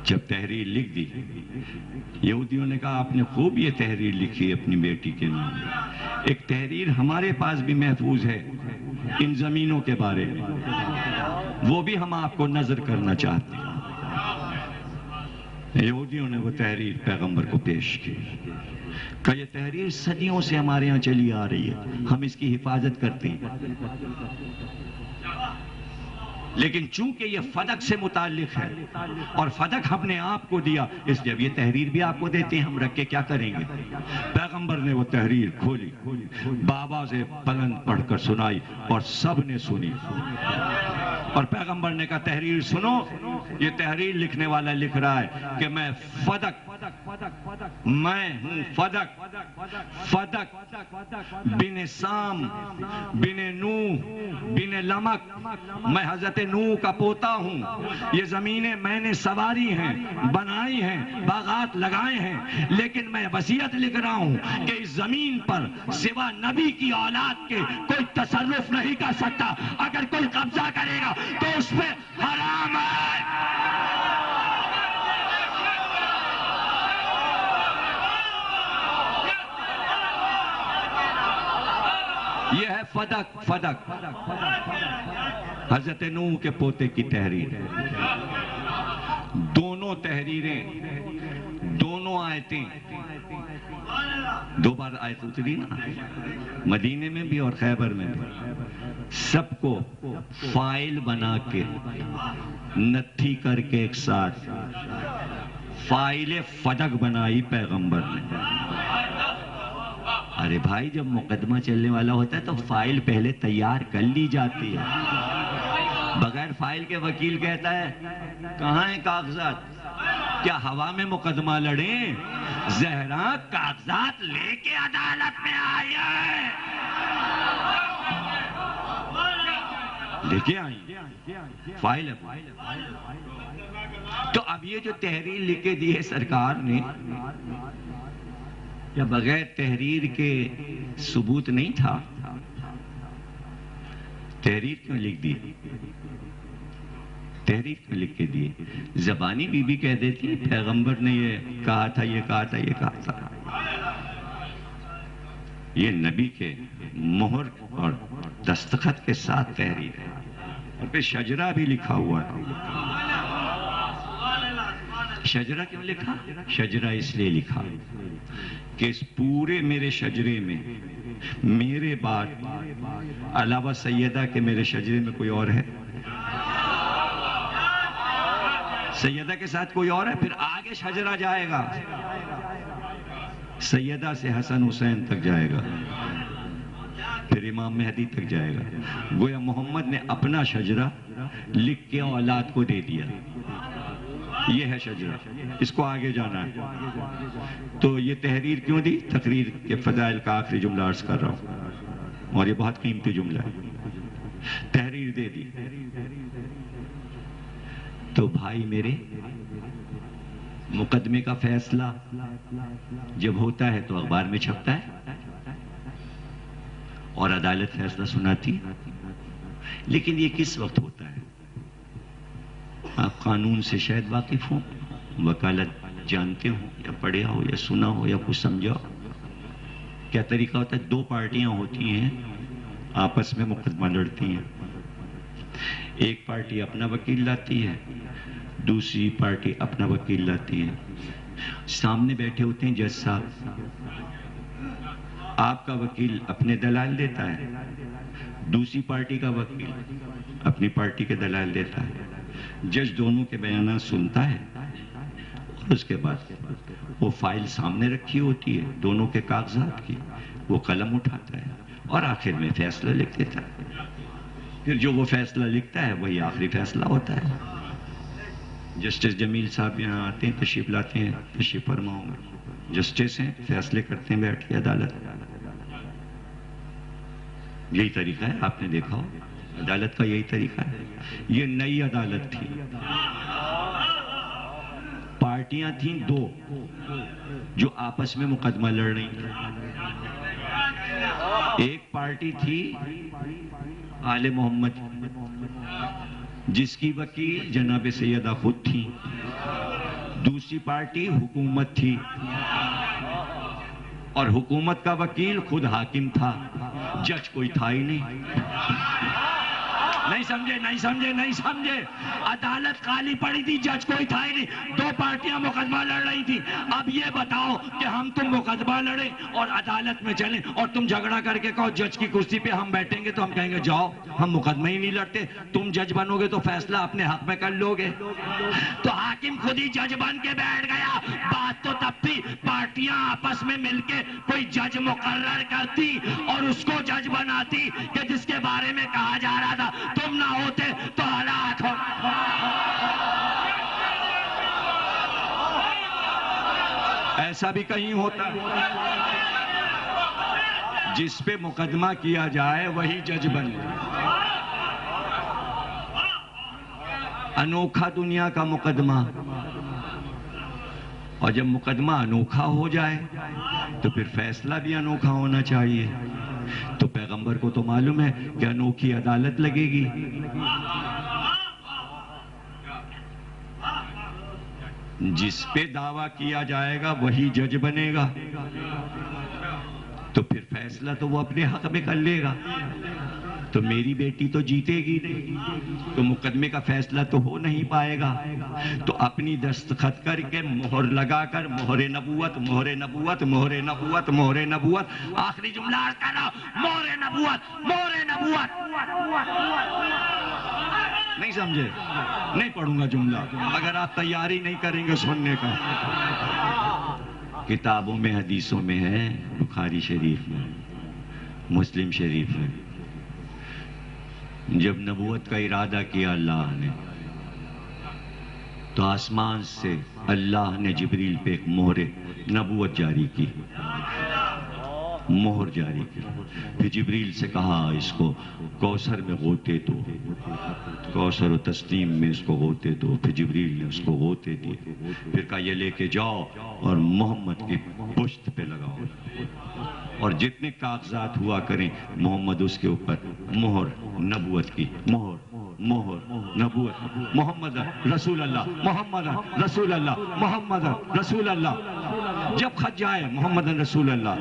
جب تحریر لکھ دی، یہودیوں نے کہا آپ نے خوب یہ تحریر لکھی اپنی بیٹی کے نام۔ ایک تحریر ہمارے پاس بھی محفوظ ہے ان زمینوں کے بارے میں، وہ بھی ہم آپ کو نظر کرنا چاہتے ہیں۔ یہودیوں نے وہ تحریر پیغمبر کو پیش کی کہ یہ تحریر صدیوں سے ہمارے ہاں چلی آ رہی ہے، ہم اس کی حفاظت کرتے ہیں، لیکن چونکہ یہ فدق سے متعلق ہے اور فدق ہم نے آپ کو دیا، اس لیے اب یہ تحریر بھی آپ کو دیتے ہیں، ہم رکھ کے کیا کریں گے؟ پیغمبر نے وہ تحریر کھولی، بابا سے بلند پڑھ کر سنائی اور سب نے سنی، اور پیغمبر نے کہا تحریر سنو، یہ تحریر لکھنے والا لکھ رہا ہے کہ میں فدق، میں ہوں فدق بن سام بن نوح بن لمک، میں حضرت نوح کا پوتا ہوں، یہ زمینیں میں نے سواری ہیں، بنائی ہیں، باغات لگائے ہیں، لیکن میں وصیت لکھ رہا ہوں کہ اس زمین پر سوا نبی کی اولاد کے کوئی تصرف نہیں کر سکتا، اگر کوئی قبضہ کرے گا تو اس پہ حرام ہے۔ یہ ہے فدق، حضرت نوح کے پوتے کی تحریر۔ دونوں تحریریں، دونوں آیتیں 2 بار آیت اتری نا، مدینے میں بھی اور خیبر میں بھی، سب کو فائل بنا کے نتھی کر کے ایک ساتھ فائل فدق بنائی پیغمبر نے۔ ارے بھائی جب مقدمہ چلنے والا ہوتا ہے تو فائل پہلے تیار کر لی جاتی ہے، بغیر فائل کے وکیل کہتا ہے کہاں ہیں کاغذات؟ کیا ہوا میں مقدمہ لڑیں؟ زہرا کاغذات لے کے عدالت میں آئی ہے، لے کے آئی فائل ہے۔ تو اب یہ جو تحریر لکھ کے دی ہے سرکار نے، کیا بغیر تحریر کے ثبوت نہیں تھا؟ تحریر کیوں لکھ دی؟ تحریر کیوں لکھ کے دی؟ زبانی بی بی کہہ دیتی پیغمبر نے یہ کہا تھا، یہ کہا تھا، یہ کہا تھا۔ یہ نبی کے مہر اور دستخط کے ساتھ تحریر ہے، اور پھر شجرہ بھی لکھا ہوا ہے۔ شجرہ کیوں لکھا؟ شجرہ اس لیے لکھا کہ اس پورے میرے شجرے میں میرے بعد علاوہ سیدہ کے میرے شجرے میں کوئی اور ہے؟ سیدہ کے ساتھ کوئی اور ہے؟ پھر آگے شجرہ جائے گا، سیدہ سے حسن حسین تک جائے گا، پھر امام مہدی تک جائے گا۔ گویا محمد نے اپنا شجرہ لکھ کے اولاد کو دے دیا، یہ ہے شجرہ، اس کو آگے جانا ہے۔ تو یہ تحریر کیوں دی؟ تقریر کے فضائل کا آخری جملہ عرض کر رہا ہوں، اور یہ بہت قیمتی جملہ ہے۔ تحریر دے دی تو بھائی میرے، مقدمے کا فیصلہ جب ہوتا ہے تو اخبار میں چھپتا ہے اور عدالت فیصلہ سناتی ہے، لیکن یہ کس وقت ہوتا ہے؟ آپ قانون سے شاید واقف ہوں، وکالت جانتے ہوں، یا پڑھا ہو یا سنا ہو یا کچھ سمجھا ہو۔ کیا طریقہ ہوتا ہے؟ دو پارٹیاں ہوتی ہیں، آپس میں مقدمہ لڑتی ہیں۔ ایک پارٹی اپنا وکیل لاتی ہے، دوسری پارٹی اپنا وکیل لاتی ہے۔ سامنے بیٹھے ہوتے ہیں جج صاحب، آپ کا وکیل اپنے دلائل دیتا ہے، دوسری پارٹی کا وکیل اپنی پارٹی کے دلائل دیتا ہے۔ جج دونوں کے بیانات سنتا ہے اور اس کے بعد وہ فائل سامنے رکھی ہوتی ہے دونوں کے کاغذات کی، وہ قلم اٹھاتا ہے اور آخر میں فیصلہ لکھ دیتا ہے۔ پھر جو وہ فیصلہ لکھتا ہے وہی آخری فیصلہ ہوتا ہے۔ جسٹس جمیل صاحب یہاں آتے ہیں، تشریف لاتے ہیں، تشریف فرما ہوں گے، جسٹس ہیں، فیصلے کرتے ہیں بیٹھ کے عدالت۔ یہی طریقہ ہے، آپ نے دیکھا ہو عدالت کا، یہی طریقہ ہے۔ یہ نئی عدالت تھی، پارٹیاں تھیں دو جو آپس میں مقدمہ لڑ رہی تھیں۔ ایک پارٹی تھی آل محمد، جس کی وکیل جناب سیدہ خود تھی۔ دوسری پارٹی حکومت تھی، اور حکومت کا وکیل خود حاکم تھا، جج کوئی تھا ہی نہیں۔ نہیں سمجھے، نہیں سمجھے، نہیں سمجھے۔ عدالت خالی پڑی تھی، جج کوئی تھا ہی نہیں، دو پارٹیاں مقدمہ لڑ رہی تھی۔ اب یہ بتاؤ کہ ہم تم مقدمہ لڑیں اور عدالت میں چلیں اور تم جھگڑا کر کے کہو جج کی کرسی پہ ہم بیٹھیں گے، تو ہم کہیں گے جاؤ، ہم مقدمہ ہی نہیں لڑتے۔ تم جج بنو گے تو فیصلہ اپنے حق میں کر لو گے۔ تو حاکم خود ہی جج بن کے بیٹھ گیا۔ بات تو تب تھی پارٹیاں آپس میں مل کے کوئی جج مقرر کرتی اور اس کو جج بناتی کہ جس کے بارے میں کہا جا رہا تھا تم نہ ہوتے تو ہلاک ہو۔ ایسا بھی کہیں ہوتا ہے؟ جس پہ مقدمہ کیا جائے وہی جج بنے۔ انوکھا دنیا کا مقدمہ، اور جب مقدمہ انوکھا ہو جائے تو پھر فیصلہ بھی انوکھا ہونا چاہیے۔ تو پیغمبر کو تو معلوم ہے کہ انوکھی عدالت لگے گی۔ جس پہ دعویٰ کیا جائے گا وہی جج بنے گا، تو پھر فیصلہ تو وہ اپنے حق میں کر لے گا۔ تو میری بیٹی تو جیتے گی نہیں، تو مقدمے کا فیصلہ تو ہو نہیں پائے گا۔ تو اپنی دستخط کر کے مہر لگا کر، مہر نبوت، مہر نبوت، مہر نبوت، مہر نبوت، آخری جملہ عرض کر رہا ہوں، مہر نبوت، مہر نبوت۔ نہیں سمجھے؟ نہیں پڑھوں گا جملہ اگر آپ تیاری نہیں کریں گے سننے کا۔ کتابوں میں، حدیثوں میں ہے، بخاری شریف میں، مسلم شریف میں، جب نبوت کا ارادہ کیا اللہ نے تو آسمان سے اللہ نے جبریل پہ ایک مہر نبوت جاری کی، مہر جاری کی۔ پھر جبریل سے کہا اس کو کوثر میں غوطے دو، کوثر و تسلیم میں اس کو غوطے دو۔ پھر جبریل نے اس کو غوطے دیے، پھر کہا یہ لے کے جاؤ اور محمد کی پشت پہ لگاؤ، اور جتنے کاغذات ہوا کریں محمد اس کے اوپر مہر نبوت کی، مہر مہر نبوت، محمد رسول اللہ، محمد رسول اللہ، محمد رسول اللہ۔ جب خط جائے محمد رسول اللہ،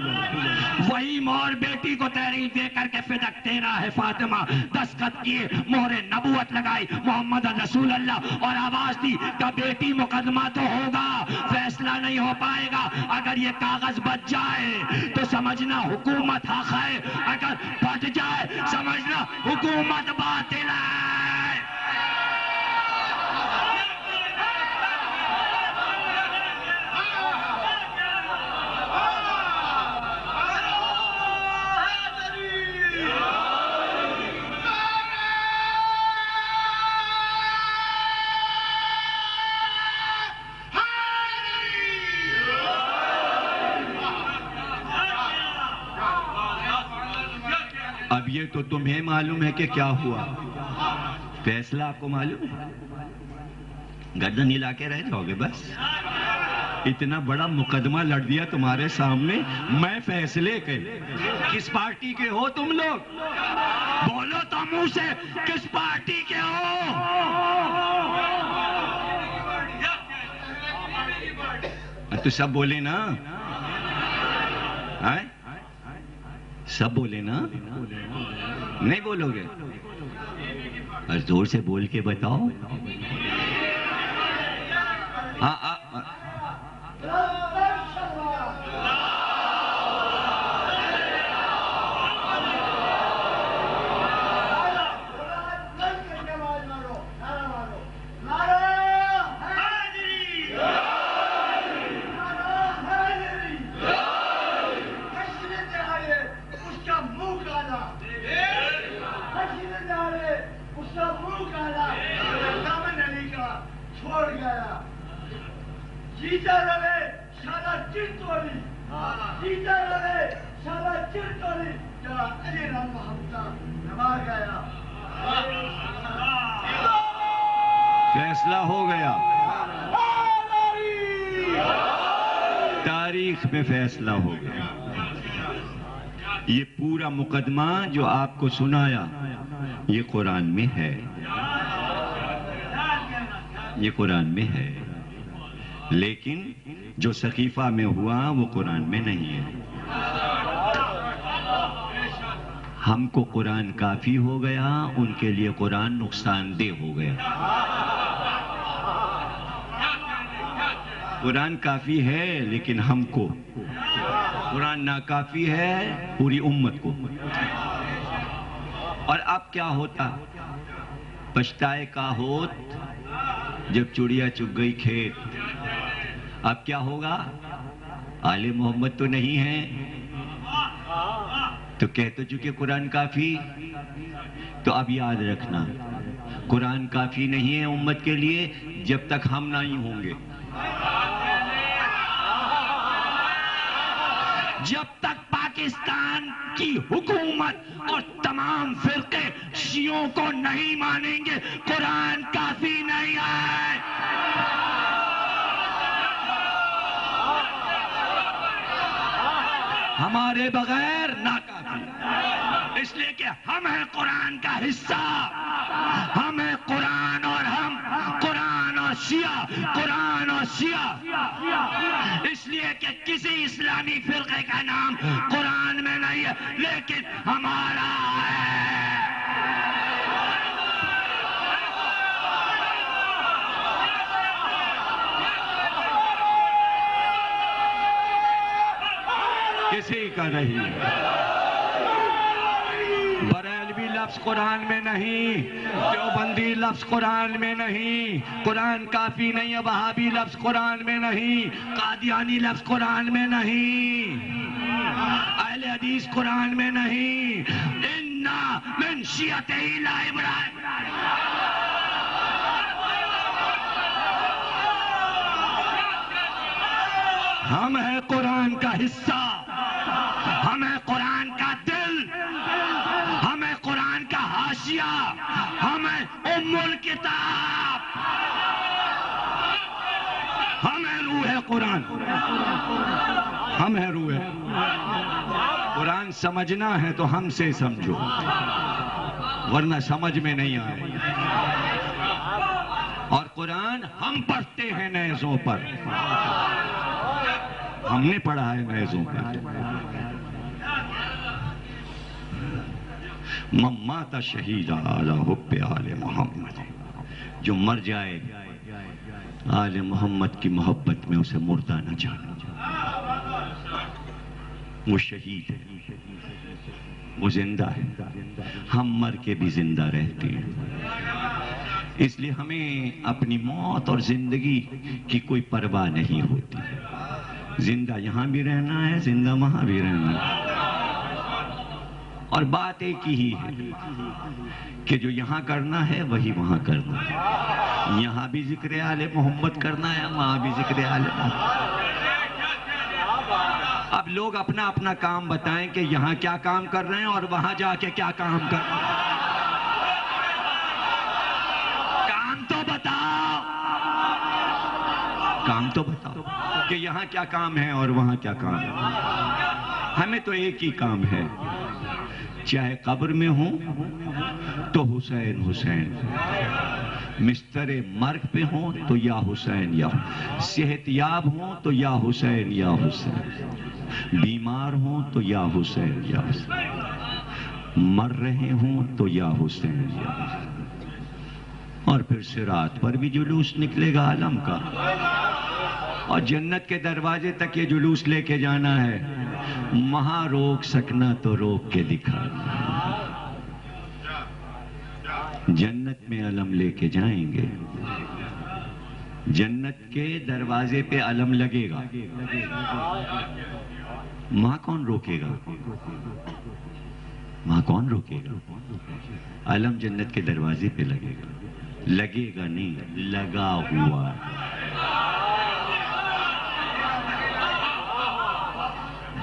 وہی مہر بیٹی کو تحریر دے کر کے فدک تیرا ہے فاطمہ، دستخط کیے، مہر نبوت لگائی، محمد رسول اللہ، اور آواز دی کہ بیٹی مقدمہ تو ہوگا، فیصلہ نہیں ہو پائے گا۔ اگر یہ کاغذ بچ جائے تو سمجھنا حکومت حق ہے، اگر پھٹ جائے سمجھنا حکومت باطل ہے۔ یہ تو تمہیں معلوم ہے کہ کیا ہوا، فیصلہ آپ کو معلوم ہے؟ گردن ہلا کے رہ جاؤ گے بس؟ اتنا بڑا مقدمہ لڑ دیا تمہارے سامنے، میں فیصلے کے۔ کس پارٹی کے ہو تم لوگ؟ بولو تو منہ سے، کس پارٹی کے ہو؟ تو سب بولے نا، سب بولے نا، نہیں بولو گے؟ اور زور سے بول کے بتاؤ۔ ہاں فیصلہ ہو گیا، تاریخ میں فیصلہ ہو گیا۔ یہ پورا مقدمہ جو آپ کو سنایا یہ قرآن میں ہے، یہ قرآن میں ہے، لیکن جو سقیفہ میں ہوا وہ قرآن میں نہیں ہے۔ ہم کو قرآن کافی ہو گیا، ان کے لیے قرآن نقصان دہ ہو گیا۔ قرآن کافی ہے لیکن ہم کو، قرآن ناکافی ہے پوری امت کو۔ اور اب کیا ہوتا؟ پچھتائے کا ہوت جب چڑیا چگ گئی کھیت۔ اب کیا ہوگا؟ آل محمد تو نہیں ہے تو کہہ تو چکے قرآن کافی، تو اب یاد رکھنا قرآن کافی نہیں ہے امت کے لیے جب تک ہم نہیں ہوں گے۔ جب تک پاکستان کی حکومت اور تمام فرقے شیعوں کو نہیں مانیں گے قرآن کافی نہیں ہے۔ ہمارے بغیر ناکافی، اس لیے کہ ہم ہیں قرآن کا حصہ، ہم ہیں قرآن اور ہم قرآن اور شیعہ، قرآن اور شیعہ، اس لیے کہ کسی اسلامی فرقے کا نام قرآن میں نہیں ہے لیکن ہمارا ہے۔ کسی کا نہیں۔ بریلوی لفظ قرآن میں نہیں، دیوبندی لفظ قرآن میں نہیں، قرآن کافی نہیں ہے۔ وہابی لفظ قرآن میں نہیں، قادیانی لفظ قرآن میں نہیں، اہل حدیث قرآن میں نہیں۔ اِنَّا مِن شِیَعَتِهِ لَإِبْرَاہِیمَ، ہم ہیں قرآن کا حصہ، ہم ہیں قرآن کا دل، ہم ہیں قرآن کا حاشیہ، ہم ہیں ام الکتاب، ہم ہیں روح قرآن، ہم ہیں روح قرآن۔ سمجھنا ہے تو ہم سے سمجھو ورنہ سمجھ میں نہیں آئے۔ اور قرآن ہم پڑھتے ہیں نیزوں پر، ہم نے پڑھا ہے نیزوں پر۔ من مات شہیدا علی حب آل محمد، جو مر جائے آل محمد کی محبت میں اسے مردہ نہ جانا، وہ شہید ہے، وہ زندہ ہے۔ ہم مر کے بھی زندہ رہتے ہیں، اس لیے ہمیں اپنی موت اور زندگی کی کوئی پرواہ نہیں ہوتی۔ زندہ یہاں بھی رہنا ہے، زندہ وہاں بھی رہنا ہے، اور بات ایک ہی ہے کہ جو یہاں کرنا ہے وہی وہاں کرنا ہے۔ یہاں بھی ذکر آل محمد کرنا ہے، وہاں بھی ذکر آل محمد۔ اب لوگ اپنا اپنا کام بتائیں کہ یہاں کیا کام کر رہے ہیں اور وہاں جا کے کیا کام کر رہے ہیں. کام تو بتاؤ، کام تو بتاؤ کہ یہاں کیا کام ہے اور وہاں کیا کام ہے. ہمیں تو ایک ہی کام ہے، چاہے قبر میں ہوں تو حسین حسین، مستر مرگ پہ ہوں تو یا حسین یا صحت یاب ہوں تو یا حسین یا حسین، بیمار ہوں تو یا حسین یا حسین، مر رہے ہوں تو یا حسین یا حسین. اور پھر صراط پر بھی جلوس نکلے گا عالم کا، اور جنت کے دروازے تک یہ جلوس لے کے جانا ہے. وہاں روک سکنا تو روک کے دکھا. جنت میں علم لے کے جائیں گے، جنت کے دروازے پہ علم لگے گا. وہاں کون روکے گا؟ وہاں کون روکے گا؟ علم جنت کے دروازے پہ لگے گا. لگے گا نہیں، لگا ہوا.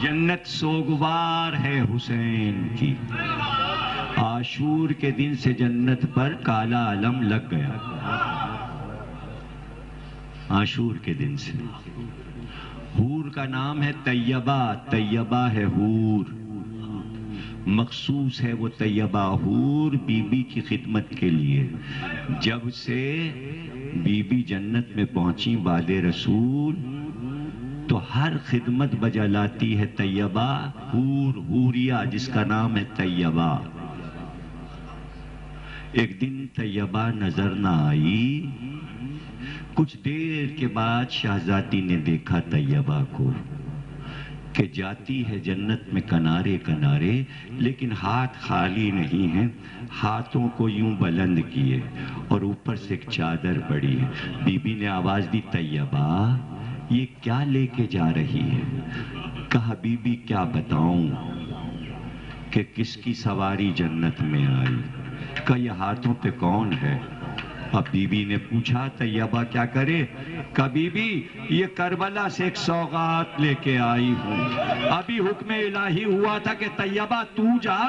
جنت سوگوار ہے حسین کی. عاشور کے دن سے جنت پر کالا علم لگ گیا. عاشور کے دن سے. حور کا نام ہے طیبہ، طیبہ ہے حور، مخصوص ہے وہ طیبہ حور بی بی کی خدمت کے لیے. جب سے بی بی جنت میں پہنچی بعد رسول تو ہر خدمت بجا لاتی ہے طیبہ حور، حوریہ جس کا نام ہے طیبہ. ایک دن طیبہ نظر نہ آئی. کچھ دیر کے بعد شہزادی نے دیکھا طیبہ کو کہ جاتی ہے جنت میں کنارے کنارے، لیکن ہاتھ خالی نہیں ہیں، ہاتھوں کو یوں بلند کیے اور اوپر سے ایک چادر پڑی ہے. بی بی نے آواز دی کہ یہ کیا لے کے جا رہی ہے؟ کہا بی بی کیا بتاؤں کہ کس کی سواری جنت میں آئی. کہا یہ ہاتھوں پہ کون ہے؟ اب بی بی نے پوچھا طیبہ کیا کرے؟ کہا بی بی یہ کربلا سے ایک سوغات لے کے آئی ہوں. ابھی حکم الہی ہوا تھا کہ طیبہ تو جا،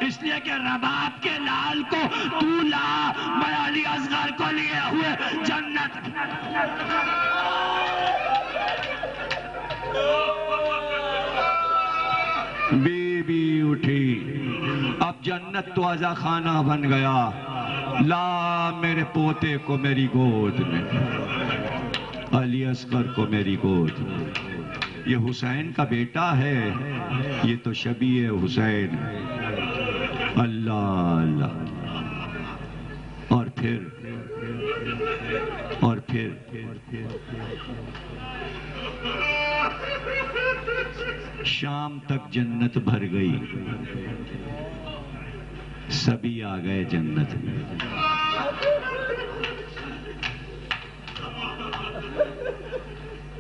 اس لیے کہ رباب کے لال کو تو لا، میں علی اصغر کو لیے ہوئے جنت. بی بی اٹھی. اب جنت تو عزا خانہ بن گیا. لا میرے پوتے کو میری گود میں، علی اصغر کو میری گود میں. یہ حسین کا بیٹا ہے، یہ تو شبیہ حسین. اللہ اللہ. اور پھر شام تک جنت بھر گئی. سبھی آ گئے جنت میں.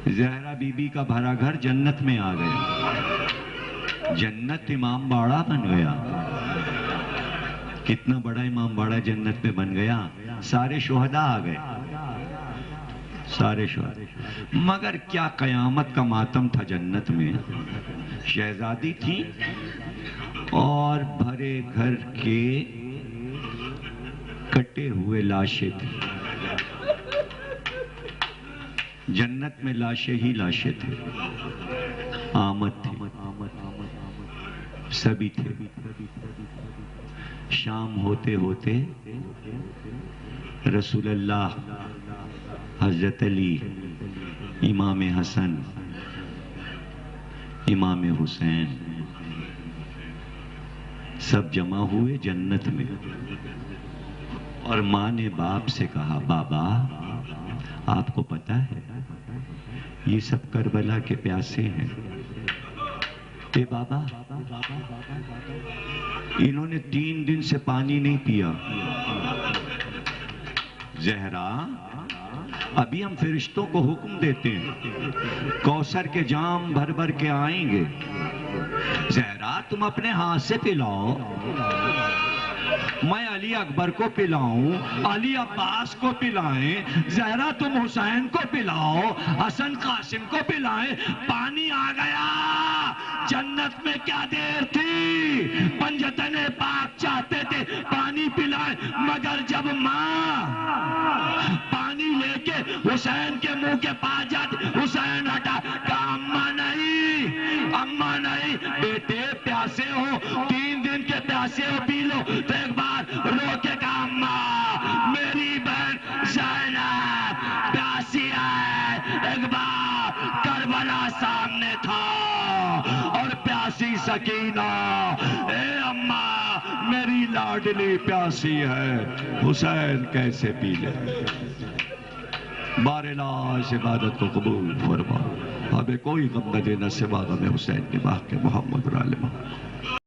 زہرا بی بی کا بھرا گھر جنت میں آ گیا. جنت امام باڑہ بن گیا. کتنا بڑا امام باڑہ جنت میں بن گیا. سارے شہداء آ گئے، سارے شہداء. مگر کیا قیامت کا ماتم تھا جنت میں. شہزادی تھی اور بھرے گھر کے کٹے ہوئے لاشیں تھیں. جنت میں لاشیں ہی لاشیں تھے. آمد تھے، سبھی تھے. شام ہوتے ہوتے رسول اللہ، حضرت علی، امام حسن، امام حسین سب جمع ہوئے جنت میں. اور ماں نے باپ سے کہا بابا آپ کو پتا ہے یہ سب کربلا کے پیاسے ہیں. اے بابا انہوں نے 3 دن سے پانی نہیں پیا. زہرا ابھی ہم فرشتوں کو حکم دیتے ہیں کوثر کے جام بھر بھر کے آئیں گے. زہرا تم اپنے ہاتھ سے پلاؤ، میں علی اکبر کو پلاؤں، علی عباس کو پلائیں، زہرا تم حسین کو پلاؤ، حسن قاسم کو پلائیں. پانی آ گیا. جنت میں کیا دیر تھی؟ پنجتن پاک چاہتے تھے پانی پلائیں، مگر جب ماں پانی لے کے حسین کے منہ کے پاس جاتی، حسین ہٹا، کہا اماں نہیں، اماں نہیں، بیٹے پیاسے ہو، 3 دن کے پیاسے ہو، پی لو۔ تو ایک بار رو کے کہا اماں میری بہن زینب پیاسی ہے۔ ایک بار کربلا سامنے تھا اور پیاسی سکینہ، اے اماں میری لاڈلی پیاسی ہے، حسین کیسے پی لے؟ بار لاش عبادت کو قبول فرما، ہمیں کوئی غم نہ دینا سوا غم حسین کے باق کے محمد علیہ